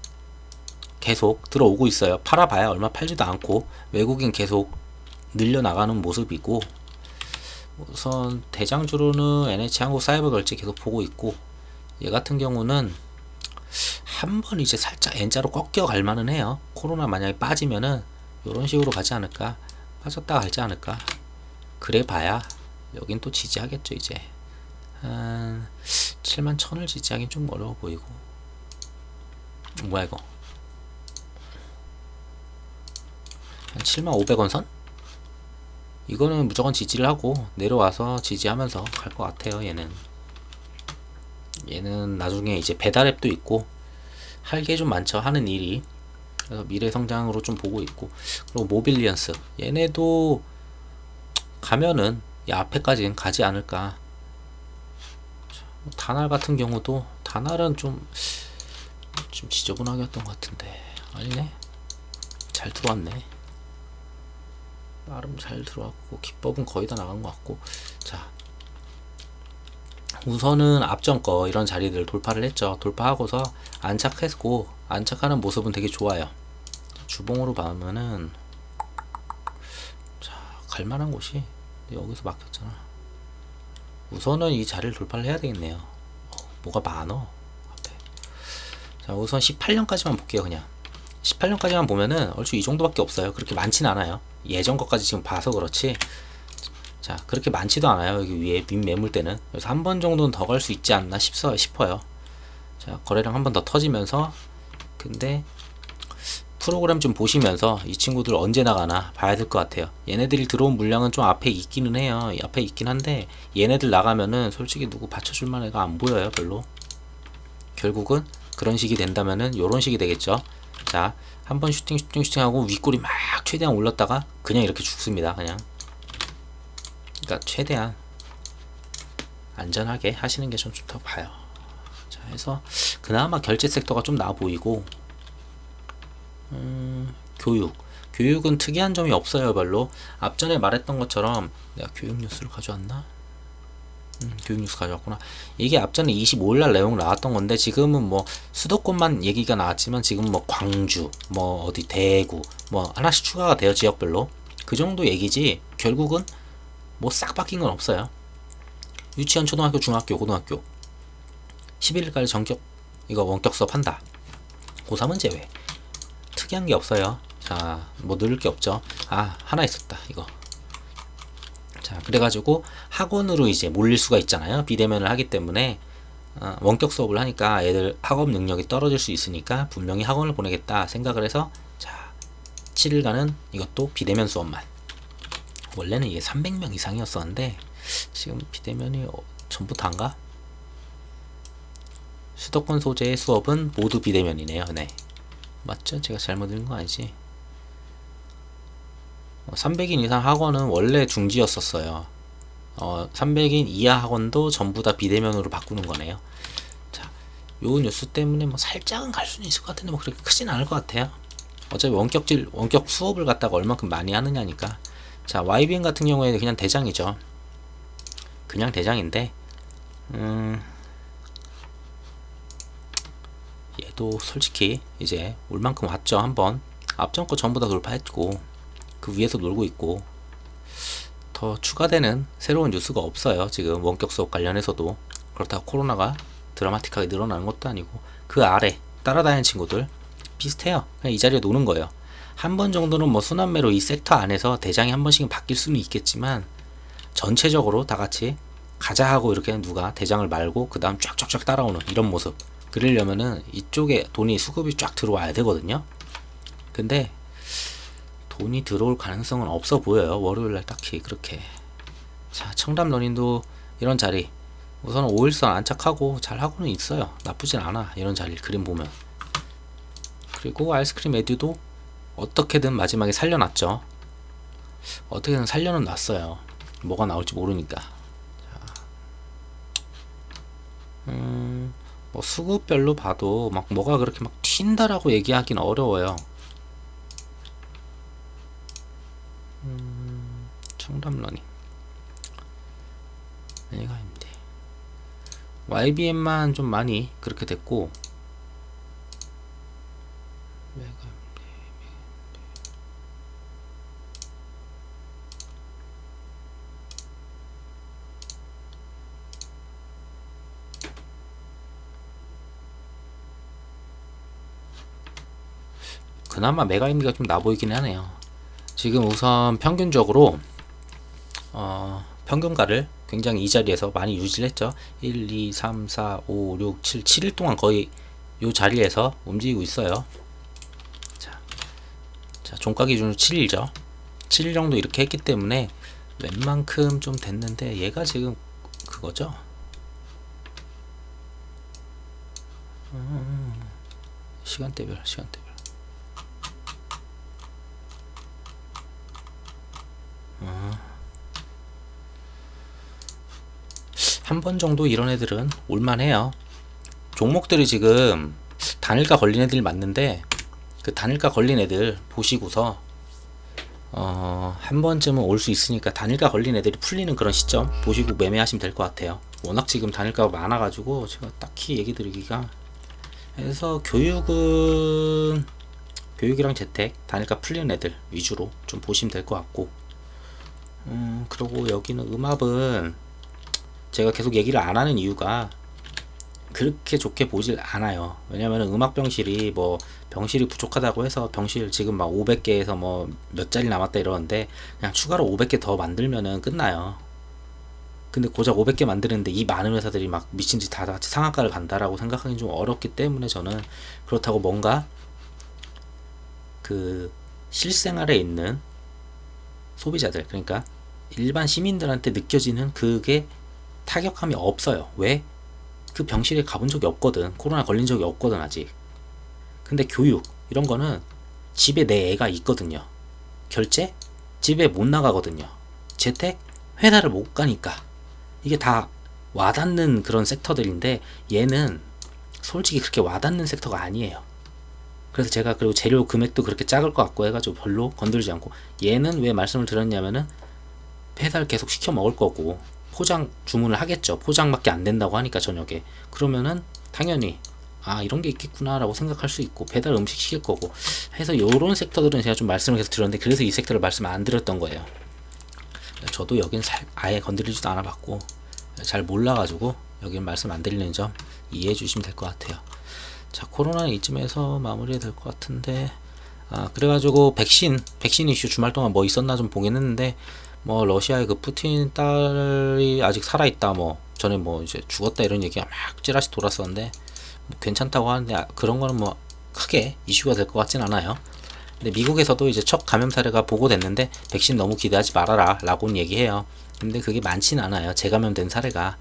계속 들어오고 있어요. 팔아봐야 얼마 팔지도 않고 외국인 계속 늘려나가는 모습이고, 우선 대장주로는 NH 한국사이버결제 계속 보고 있고, 얘 같은 경우는 한번 이제 살짝 N자로 꺾여 갈 만은 해요. 코로나 만약에 빠지면은 요런 식으로 가지 않을까, 빠졌다 갈지 않을까. 그래 봐야 여긴 또 지지하겠죠. 이제 한 71,000을 지지하긴 좀 어려워 보이고. 뭐야 이거, 한 75,000원 선? 이거는 무조건 지지를 하고 내려와서 지지하면서 갈 것 같아요. 얘는 나중에 이제 배달앱도 있고 할 게 좀 많죠. 하는 일이. 그래서 미래 성장으로 좀 보고 있고, 그리고 모빌리언스 얘네도 가면은 이 앞에까지는 가지 않을까. 다날 같은 경우도, 다날은 좀 지저분하게 했던 것 같은데 아니네, 잘 들어왔네. 나름 잘 들어왔고 기법은 거의 다 나간 것 같고. 자 우선은 앞전 거 이런 자리들 돌파를 했죠. 돌파하고서 안착했고, 안착하는 모습은 되게 좋아요. 주봉으로 봐면은 자 갈만한 곳이 여기서 막혔잖아. 우선은 이 자리를 돌파를 해야 되겠네요. 뭐가 많어 앞에. 자 우선 18년까지만 볼게요. 그냥 18년까지만 보면은 얼추 이 정도밖에 없어요. 그렇게 많진 않아요. 예전 것까지 지금 봐서 그렇지, 자 그렇게 많지도 않아요. 여기 위에 윗매물대는. 그래서 한 번 정도는 더 갈 수 있지 않나 싶어요. 자 거래량 한 번 더 터지면서, 근데 프로그램 좀 보시면서 이 친구들 언제 나가나 봐야 될 것 같아요. 얘네들이 들어온 물량은 좀 앞에 있기는 해요. 앞에 있긴 한데 얘네들 나가면은 솔직히 누구 받쳐줄 만한 애가 안 보여요. 별로. 결국은 그런 식이 된다면은 요런 식이 되겠죠. 자 한번 슈팅하고 윗골이 막 최대한 올렸다가 그냥 이렇게 죽습니다. 그냥. 그러니까 최대한 안전하게 하시는 게 좀 좋다고 봐요. 자 해서 그나마 결제 섹터가 좀 나아 보이고, 교육은 특이한 점이 없어요. 별로. 앞전에 말했던 것처럼, 내가 교육 뉴스를 가져왔나? 교육 뉴스 가져왔구나. 이게 앞전에 25일날 내용 나왔던 건데 지금은 뭐 수도권만 얘기가 나왔지만 지금 뭐 광주, 뭐 어디 대구, 뭐 하나씩 추가가 돼요. 지역별로. 그 정도 얘기지 결국은 뭐 싹 바뀐 건 없어요. 유치원, 초등학교, 중학교, 고등학교 11일까지 전격 이거 원격 수업 한다. 고3은 제외. 특이한 게 없어요. 자, 뭐 늘을 게 없죠. 아, 하나 있었다. 이거. 자, 그래가지고 학원으로 이제 몰릴 수가 있잖아요. 비대면을 하기 때문에 원격 수업을 하니까 애들 학업 능력이 떨어질 수 있으니까 분명히 학원을 보내겠다 생각을 해서, 자, 7일간은 이것도 비대면 수업만. 원래는 이게 300명 이상이었었는데 지금 비대면이 전부 다인가? 수도권 소재의 수업은 모두 비대면이네요. 네. 맞죠? 제가 잘못 읽은 거 아니지? 300인 이상 학원은 원래 중지였었어요. 300인 이하 학원도 전부 다 비대면으로 바꾸는 거네요. 자, 요 뉴스 때문에 뭐 살짝은 갈 수는 있을 것 같은데 뭐 그렇게 크진 않을 것 같아요. 어차피 원격 수업을 갖다가 얼마큼 많이 하느냐니까. 자, YBN 같은 경우에는 그냥 대장이죠. 그냥 대장인데, 얘도 솔직히 이제 올 만큼 왔죠. 한번 앞전 거 전부 다 돌파했고 그 위에서 놀고 있고, 더 추가되는 새로운 뉴스가 없어요. 지금 원격 수업 관련해서도. 그렇다고 코로나가 드라마틱하게 늘어나는 것도 아니고, 그 아래 따라다니는 친구들 비슷해요. 그냥 이 자리에 노는 거예요. 한 번 정도는 뭐 순환매로 이 섹터 안에서 대장이 한 번씩은 바뀔 수는 있겠지만 전체적으로 다 같이 가자 하고 이렇게 누가 대장을 말고 그 다음 쫙쫙쫙 따라오는 이런 모습. 그러려면은 이쪽에 돈이 수급이 쫙 들어와야 되거든요. 근데 돈이 들어올 가능성은 없어 보여요. 월요일날 딱히 그렇게. 자, 청담런인도 이런 자리 우선 5일선 안착하고 잘 하고는 있어요. 나쁘진 않아. 이런 자리 그림 보면. 그리고 아이스크림 에듀도 어떻게든 마지막에 살려놨죠. 어떻게든 살려는 놨어요. 뭐가 나올지 모르니까. 뭐 수급별로 봐도 막 뭐가 그렇게 막 튄다라고 얘기하긴 어려워요. 청담러닝 얘가 힘들. YBM만 좀 많이 그렇게 됐고, 그나마 메가임비가 좀 나보이긴 하네요. 지금 우선 평균적으로 평균가를 굉장히 이 자리에서 많이 유지를 했죠. 1, 2, 3, 4, 5, 6, 7, 7일 동안 거의 이 자리에서 움직이고 있어요. 자, 종가 기준으로 7일죠. 7일 정도 이렇게 했기 때문에 웬만큼 좀 됐는데, 얘가 지금 그거죠. 시간대별. 한 번 정도 이런 애들은 올만해요. 종목들이 지금 단일가 걸린 애들이 맞는데, 그 단일가 걸린 애들 보시고서 한 번쯤은 올 수 있으니까 단일가 걸린 애들이 풀리는 그런 시점 보시고 매매하시면 될 것 같아요. 워낙 지금 단일가가 많아가지고 제가 딱히 얘기 드리기가. 그래서 교육이랑 재택 단일가 풀리는 애들 위주로 좀 보시면 될 것 같고, 그리고 여기는 음압은 제가 계속 얘기를 안 하는 이유가 그렇게 좋게 보질 않아요. 왜냐면 음악 병실이 뭐 병실이 부족하다고 해서 병실 지금 막 500개에서 뭐 몇 자리 남았다 이러는데, 그냥 추가로 500개 더 만들면은 끝나요. 근데 고작 500개 만드는데 이 많은 회사들이 막 미친듯이 다 같이 상한가를 간다라고 생각하기는 좀 어렵기 때문에, 저는 그렇다고 뭔가 그 실생활에 있는 소비자들, 그러니까 일반 시민들한테 느껴지는 그게 타격감이 없어요. 왜? 그 병실에 가본 적이 없거든. 코로나 걸린 적이 없거든 아직. 근데 교육 이런 거는 집에 내 애가 있거든요. 결제? 집에 못 나가거든요. 재택? 회사를 못 가니까. 이게 다 와닿는 그런 섹터들인데, 얘는 솔직히 그렇게 와닿는 섹터가 아니에요. 그래서 제가, 그리고 재료 금액도 그렇게 작을 것 같고 해가지고 별로 건들지 않고, 얘는 왜 말씀을 드렸냐면은 배달 계속 시켜 먹을 거고 포장 주문을 하겠죠. 포장밖에 안 된다고 하니까 저녁에. 그러면은 당연히 이런 게 있겠구나 라고 생각할 수 있고 배달 음식 시킬 거고 해서, 요런 섹터들은 제가 좀 말씀을 계속 드렸는데, 그래서 이 섹터를 말씀 안 드렸던 거예요. 저도 여긴 아예 건드리지도 않아 봤고 잘 몰라가지고 여긴 말씀 안 드리는 점 이해해 주시면 될 것 같아요. 자, 코로나는 이쯤에서 마무리가 될 것 같은데, 그래가지고 백신 이슈 주말 동안 뭐 있었나 좀 보긴 했는데, 뭐 러시아의 그 푸틴 딸이 아직 살아있다, 뭐 전에 뭐 이제 죽었다 이런 얘기가 막 찌라시 돌았었는데, 뭐 괜찮다고 하는데 그런 거는 뭐 크게 이슈가 될 것 같진 않아요. 근데 미국에서도 이제 첫 감염 사례가 보고됐는데 백신 너무 기대하지 말아라 라고는 얘기해요. 근데 그게 많지는 않아요. 재감염된 사례가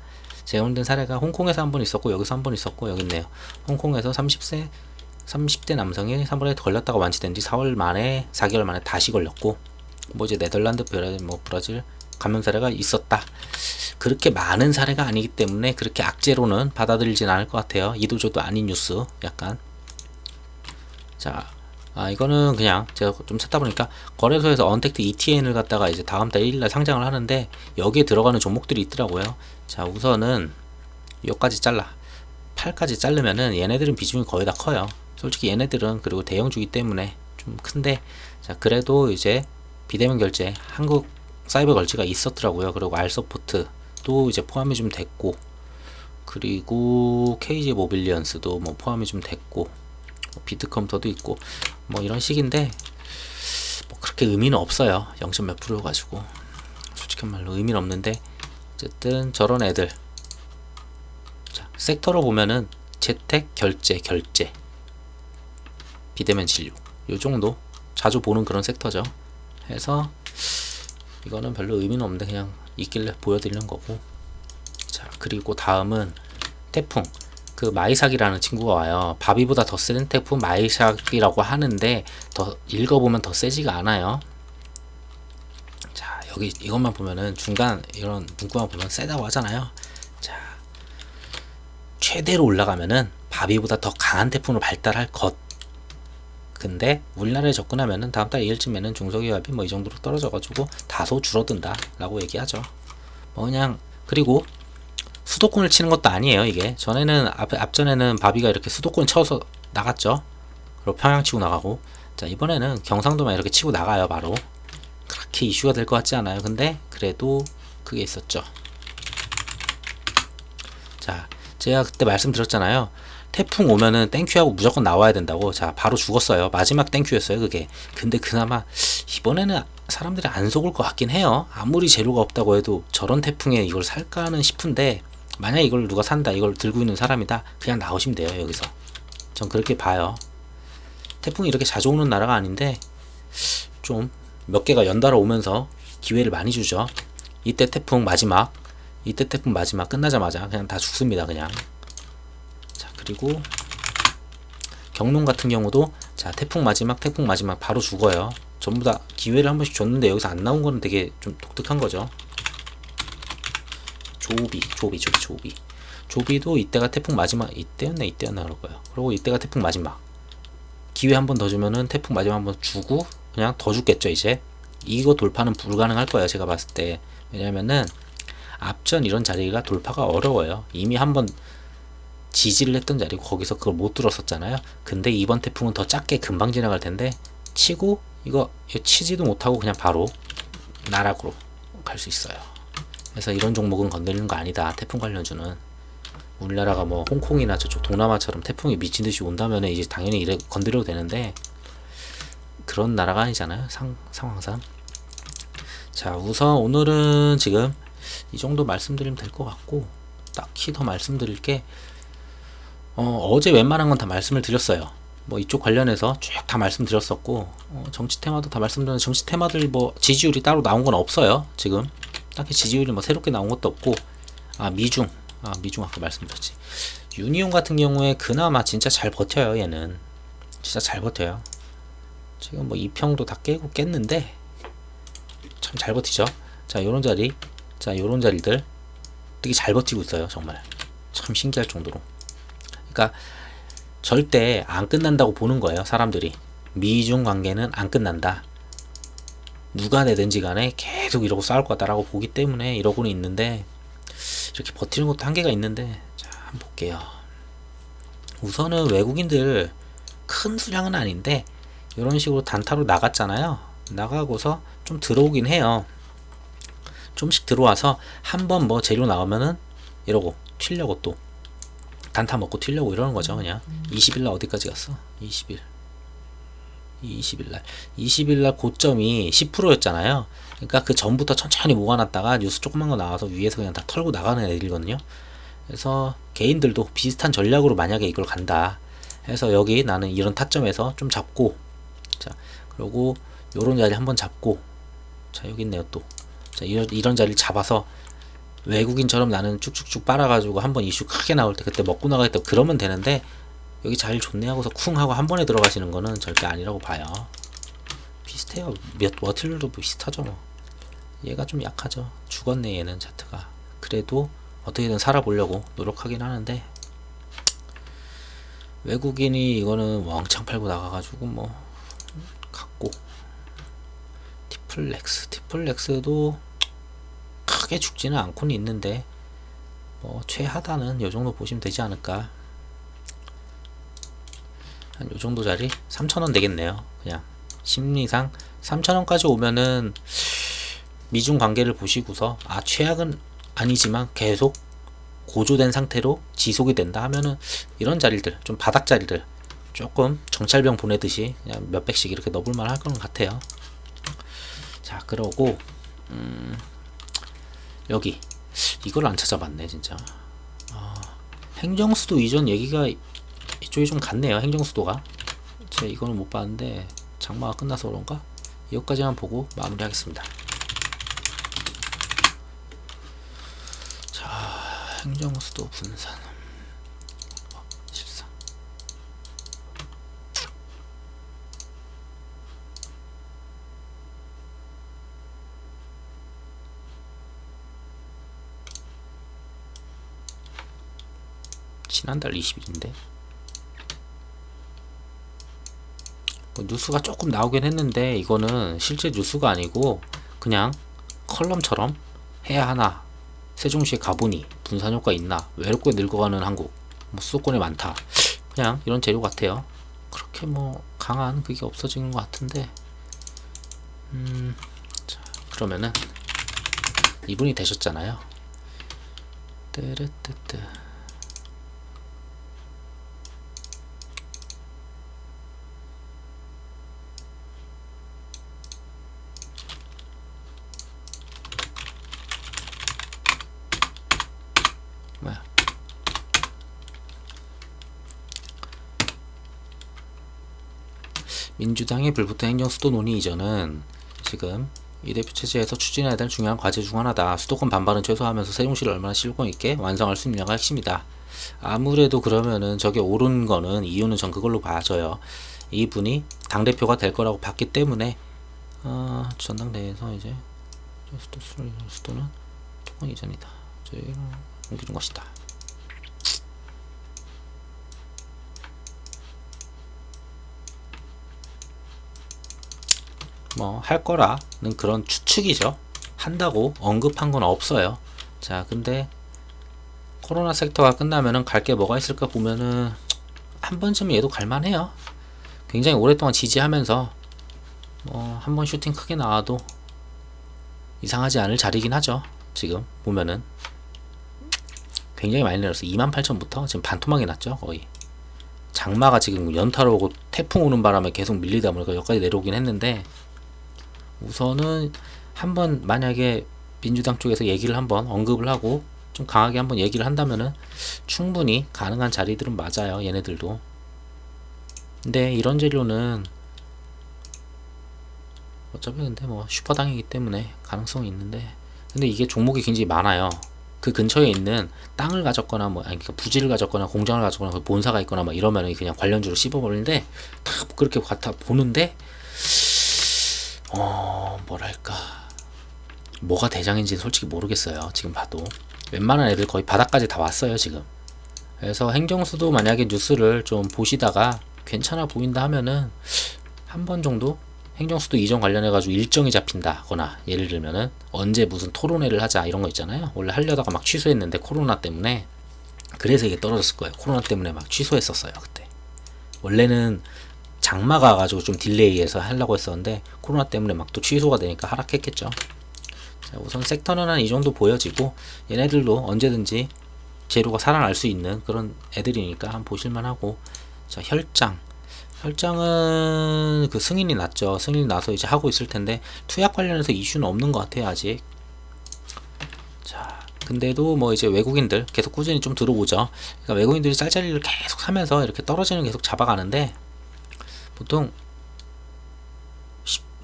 홍콩에서 한 번 있었고 여기서 한 번 있었고 여기 있네요. 홍콩에서 30대 남성이 3월에 걸렸다가 완치된 뒤 4개월 만에 다시 걸렸고, 뭐 이제 네덜란드, 브라질 감염 사례가 있었다. 그렇게 많은 사례가 아니기 때문에 그렇게 악재로는 받아들이진 않을 것 같아요. 이도저도 아닌 뉴스 약간. 자, 이거는 그냥 제가 좀 찾다 보니까 거래소에서 언택트 ETN을 갖다가 이제 다음 달 1일날 상장을 하는데, 여기에 들어가는 종목들이 있더라고요. 자, 우선은 여기까지 8까지 자르면은 얘네들은 비중이 거의 다 커요. 솔직히 얘네들은, 그리고 대형주기 때문에 좀 큰데, 자, 그래도 이제 비대면 결제 한국 사이버 걸치가 있었더라고요. 그리고 알서포트도 이제 포함이 좀 됐고, 그리고 KG 모빌리언스도 뭐 포함이 좀 됐고, 비트컴퓨터도 있고, 뭐 이런 식인데 뭐 그렇게 의미는 없어요. 0. 몇 프로 가지고 솔직한 말로 의미는 없는데, 어쨌든 저런 애들. 자, 섹터로 보면은 재택, 결제, 비대면 진료 요 정도 자주 보는 그런 섹터죠. 해서 이거는 별로 의미는 없는데 그냥 있길래 보여드리는 거고. 자, 그리고 다음은 태풍. 그 마이삭이라는 친구가 와요. 바비보다 더 센 태풍 마이삭이라고 하는데 더 읽어보면 더 세지가 않아요. 자, 여기 이것만 보면은 중간 이런 문구만 보면 세다고 하잖아요. 자, 최대로 올라가면은 바비보다 더 강한 태풍으로 발달할 것. 근데 우리나라에 접근하면은 다음 달 2일쯤에는 중소기압이 뭐 이 정도로 떨어져가지고 다소 줄어든다 라고 얘기하죠. 뭐 그냥. 그리고 수도권을 치는 것도 아니에요. 이게 전에는 앞전에는 바비가 이렇게 수도권 쳐서 나갔죠. 그리고 평양 치고 나가고. 자, 이번에는 경상도만 이렇게 치고 나가요. 바로 그렇게 이슈가 될 것 같지 않아요. 근데 그래도 그게 있었죠. 자, 제가 그때 말씀드렸잖아요. 태풍 오면은 땡큐하고 무조건 나와야 된다고. 자, 바로 죽었어요. 마지막 땡큐였어요 그게. 근데 그나마 이번에는 사람들이 안 속을 것 같긴 해요. 아무리 재료가 없다고 해도 저런 태풍에 이걸 살까는 싶은데, 만약 이걸 누가 산다, 이걸 들고 있는 사람이다, 그냥 나오시면 돼요. 여기서 전 그렇게 봐요. 태풍이 이렇게 자주 오는 나라가 아닌데 좀 몇 개가 연달아 오면서 기회를 많이 주죠. 이때 태풍 마지막 끝나자마자 그냥 다 죽습니다. 그냥. 자, 그리고 경농 같은 경우도 자, 태풍 마지막 바로 죽어요. 전부 다 기회를 한 번씩 줬는데 여기서 안 나온 거는 되게 좀 독특한 거죠. 조비도 이때가 태풍 마지막, 이때였나 그럴 거예요. 그리고 이때가 태풍 마지막. 기회 한 번 더 주면은 태풍 마지막 한 번 주고 그냥 더 죽겠죠. 이제 이거 돌파는 불가능할 거예요. 제가 봤을 때. 왜냐면은 앞전 이런 자리가 돌파가 어려워요. 이미 한번 지지를 했던 자리고 거기서 그걸 못 들었었잖아요. 근데 이번 태풍은 더 작게 금방 지나갈 텐데 치고 이거 치지도 못하고 그냥 바로 나락으로 갈 수 있어요. 그래서 이런 종목은 건드리는 거 아니다. 태풍 관련주는. 우리나라가 뭐 홍콩이나 저쪽 동남아처럼 태풍이 미친듯이 온다면 이제 당연히 이래 건드려도 되는데 그런 나라가 아니잖아요. 상황상. 자, 우선 오늘은 지금 이 정도 말씀드리면 될 것 같고, 딱히 더 말씀드릴 게 어제 웬만한 건 다 말씀을 드렸어요. 뭐 이쪽 관련해서 쭉 다 말씀드렸었고, 정치 테마도 다 말씀드렸는데 정치 테마들 뭐 지지율이 따로 나온 건 없어요. 지금 딱히 지지율이 뭐 새롭게 나온 것도 없고. 미중 아까 말씀드렸지. 유니온 같은 경우에 그나마 진짜 잘 버텨요. 얘는 진짜 잘 버텨요. 지금 뭐 2평도 다 깼는데 참 잘 버티죠. 자, 요런 자리, 자, 요런 자리들 되게 잘 버티고 있어요. 정말 참 신기할 정도로. 그러니까 절대 안 끝난다고 보는 거예요. 사람들이. 미중 관계는 안 끝난다. 누가 되든지 간에 계속 이러고 싸울 것 같다라고 보기 때문에 이러고는 있는데, 이렇게 버티는 것도 한계가 있는데, 자, 한번 볼게요. 우선은 외국인들 큰 수량은 아닌데 이런 식으로 단타로 나갔잖아요. 나가고서 좀 들어오긴 해요. 좀씩 들어와서 한번 뭐 재료 나오면은 이러고 튀려고 또 단타 먹고 튀려고 이러는 거죠. 그냥 20일날 어디까지 갔어? 20일날 고점이 10%였잖아요. 그러니까 그 전부터 천천히 모아놨다가 뉴스 조그만 거 나와서 위에서 그냥 다 털고 나가는 애들이거든요. 그래서 개인들도 비슷한 전략으로 만약에 이걸 간다 해서 여기 나는 이런 타점에서 좀 잡고, 자, 그리고 요런 자리 한번 잡고, 자, 여기 있네요 또. 자, 이런 자리를 잡아서 외국인처럼 나는 쭉쭉쭉 빨아가지고 한번 이슈 크게 나올 때 그때 먹고 나가겠다 그러면 되는데, 여기 자리를 좋네 하고서 쿵 하고 한 번에 들어가시는 거는 절대 아니라고 봐요. 비슷해요. 머틸도 비슷하죠. 뭐. 얘가 좀 약하죠. 죽었네 얘는 차트가. 그래도 어떻게든 살아보려고 노력하긴 하는데, 외국인이 이거는 왕창 팔고 나가가지고 뭐 갖고. 티플렉스도 크게 죽지는 않고는 있는데 뭐 최하단은 요 정도 보시면 되지 않을까. 한 요정도 자리 3,000원 되겠네요. 그냥 심리상 3,000원까지 오면은 미중 관계를 보시고서 최악은 아니지만 계속 고조된 상태로 지속이 된다 하면은 이런 자리들, 좀 바닥 자리들 조금 정찰병 보내듯이 그냥 몇백씩 이렇게 넣어볼만 할 것 같아요. 자, 그러고 여기 이걸 안 찾아봤네 진짜. 행정수도 이전 얘기가 이쪽이 좀 같네요. 행정수도가 제가 이거는 못 봤는데 장마가 끝나서 그런가? 이것까지만 보고 마무리하겠습니다. 자, 행정수도 분산 14. 지난달 20일인데 뉴스가 조금 나오긴 했는데 이거는 실제 뉴스가 아니고 그냥 컬럼처럼 해야 하나, 세종시에 가보니 분산효과 있나, 외롭게 늙어가는 한국, 뭐 수도권에 많다, 그냥 이런 재료 같아요. 그렇게 뭐 강한 그게 없어지는 것 같은데 자, 그러면은 이분이 되셨잖아요. 뜨르뜨뜨. 뭐야? 민주당의 불붙은 행정수도 논의 이전은 지금 이 대표 체제에서 추진해야 될 중요한 과제 중 하나다. 수도권 반발은 최소화하면서 세종시를 얼마나 실권 있게 완성할 수 있느냐가 핵심이다. 아무래도 그러면은 저게 옳은 거는 이유는 전 그걸로 봐져요. 이분이 당대표가 될 거라고 봤기 때문에 전당대회에서 이제 수도는 토건 이전이다. 저희를 옮기는 것이다. 뭐 할 거라는 그런 추측이죠. 한다고 언급한 건 없어요. 자, 근데 코로나 섹터가 끝나면은 갈 게 뭐가 있을까 보면은 한 번쯤 얘도 갈만해요. 굉장히 오랫동안 지지하면서 뭐 한 번 슈팅 크게 나와도 이상하지 않을 자리긴 하죠. 지금 보면은 굉장히 많이 내렸어. 28,000부터 지금 반토막이 났죠. 거의 장마가 지금 연타로 오고 태풍 오는 바람에 계속 밀리다 보니까 여기까지 내려오긴 했는데, 우선은 한번 만약에 민주당 쪽에서 얘기를 한번 언급을 하고 좀 강하게 한번 얘기를 한다면은 충분히 가능한 자리들은 맞아요. 얘네들도. 근데 이런 재료는 어차피 근데 뭐 슈퍼당이기 때문에 가능성이 있는데, 근데 이게 종목이 굉장히 많아요. 그 근처에 있는 땅을 가졌거나 뭐 아니 그러니까 부지를 가졌거나 공장을 가졌거나 본사가 있거나 막 이러면은 그냥 관련주로 씹어버리는데, 다 그렇게 같아 보는데 뭐랄까 뭐가 대장인지 솔직히 모르겠어요. 지금 봐도 웬만한 애들 거의 바닥까지 다 왔어요 지금. 그래서 행정수도 만약에 뉴스를 좀 보시다가 괜찮아 보인다 하면은 한 번 정도 행정수도 이전 관련해 가지고 일정이 잡힌다거나, 예를 들면은 언제 무슨 토론회를 하자 이런 거 있잖아요. 원래 하려다가 막 취소했는데 코로나 때문에, 그래서 이게 떨어졌을 거예요. 코로나 때문에 막 취소했었어요 그때. 원래는 장마가 가지고 좀 딜레이해서 하려고 했었는데 코로나 때문에 막 또 취소가 되니까 하락했겠죠. 자, 우선 섹터는 한 이 정도 보여지고, 얘네들도 언제든지 재료가 살아날 수 있는 그런 애들이니까 한번 보실만하고. 자, 혈장은 그 승인이 났죠. 승인이 나서 이제 하고 있을 텐데 투약 관련해서 이슈는 없는 것 같아요 아직. 자, 근데도 뭐 이제 외국인들 계속 꾸준히 좀 들어오죠. 그러니까 외국인들이 쌀자리를 계속 사면서 이렇게 떨어지는 계속 잡아가는데, 보통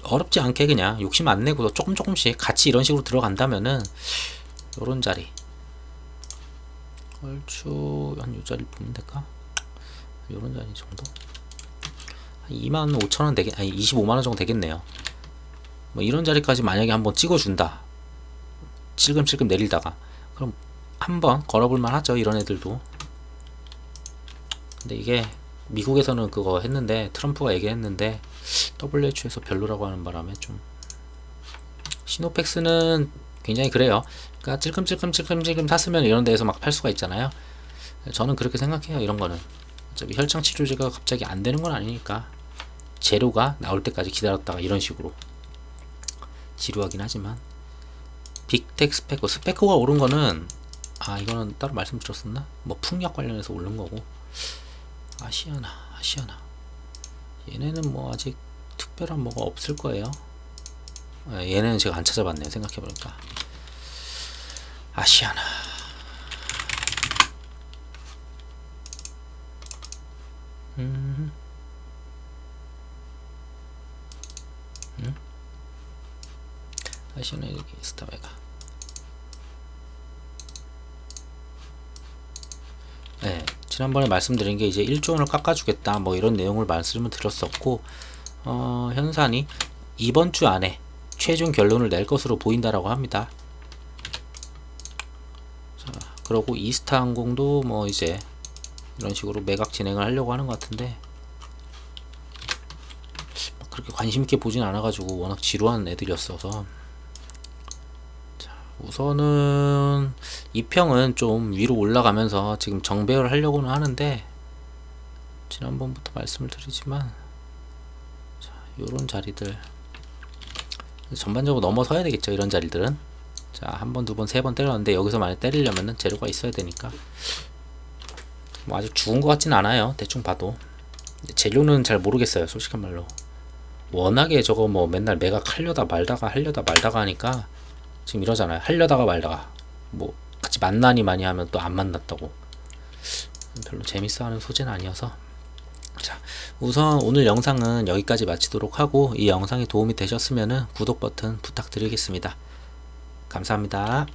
어렵지 않게 그냥 욕심 안 내고 조금씩 같이 이런 식으로 들어간다면은 요런 자리 얼추 한 요 자리 보면 될까? 요런 자리 정도? 25,000원 되겠, 아니 25만원 정도 되겠네요. 뭐 이런 자리까지 만약에 한번 찍어준다, 찔끔찔끔 내리다가, 그럼 한번 걸어볼만 하죠 이런 애들도. 근데 이게 미국에서는 그거 했는데 트럼프가 얘기했는데 WHO에서 별로라고 하는 바람에 좀, 시노펙스는 굉장히 그래요. 그러니까 찔끔찔끔 샀으면 이런 데에서 막 팔 수가 있잖아요. 저는 그렇게 생각해요. 이런 거는 어차피 혈장 치료제가 갑자기 안 되는 건 아니니까 재료가 나올 때까지 기다렸다가 이런 식으로 지루하긴 하지만. 빅텍 스페코가 오른 거는, 이거는 따로 말씀드렸었나? 뭐 풍력 관련해서 오른 거고. 아시아나 얘네는 뭐 아직 특별한 뭐가 없을 거예요. 얘네는 제가 안 찾아봤네요 생각해보니까. 아시아나 파시오네르기 스타메가. 네, 지난번에 말씀드린 게 이제 1조 원을 깎아주겠다 뭐 이런 내용을 말씀을 드렸었고, 현산이 이번 주 안에 최종 결론을 낼 것으로 보인다라고 합니다. 자, 그러고 이스타항공도 뭐 이제 이런 식으로 매각 진행을 하려고 하는 것 같은데, 그렇게 관심 있게 보진 않아가지고 워낙 지루한 애들이었어서. 자, 우선은 이평은 좀 위로 올라가면서 지금 정배열 하려고는 하는데, 지난번부터 말씀을 드리지만, 자, 요런 자리들 전반적으로 넘어서야 되겠죠. 이런 자리들은. 자, 한 번, 두 번, 세 번 때렸는데 여기서 만약 때리려면은 재료가 있어야 되니까 뭐 아직 죽은 것 같진 않아요. 대충 봐도. 재료는 잘 모르겠어요. 솔직한 말로. 워낙에 저거 뭐 맨날 매각 하려다 말다가 하니까 지금 이러잖아요. 하려다가 말다가 뭐 같이 만나니 많이 하면 또 안 만났다고. 별로 재밌어하는 소재는 아니어서. 자, 우선 오늘 영상은 여기까지 마치도록 하고, 이 영상이 도움이 되셨으면 구독 버튼 부탁드리겠습니다. 감사합니다.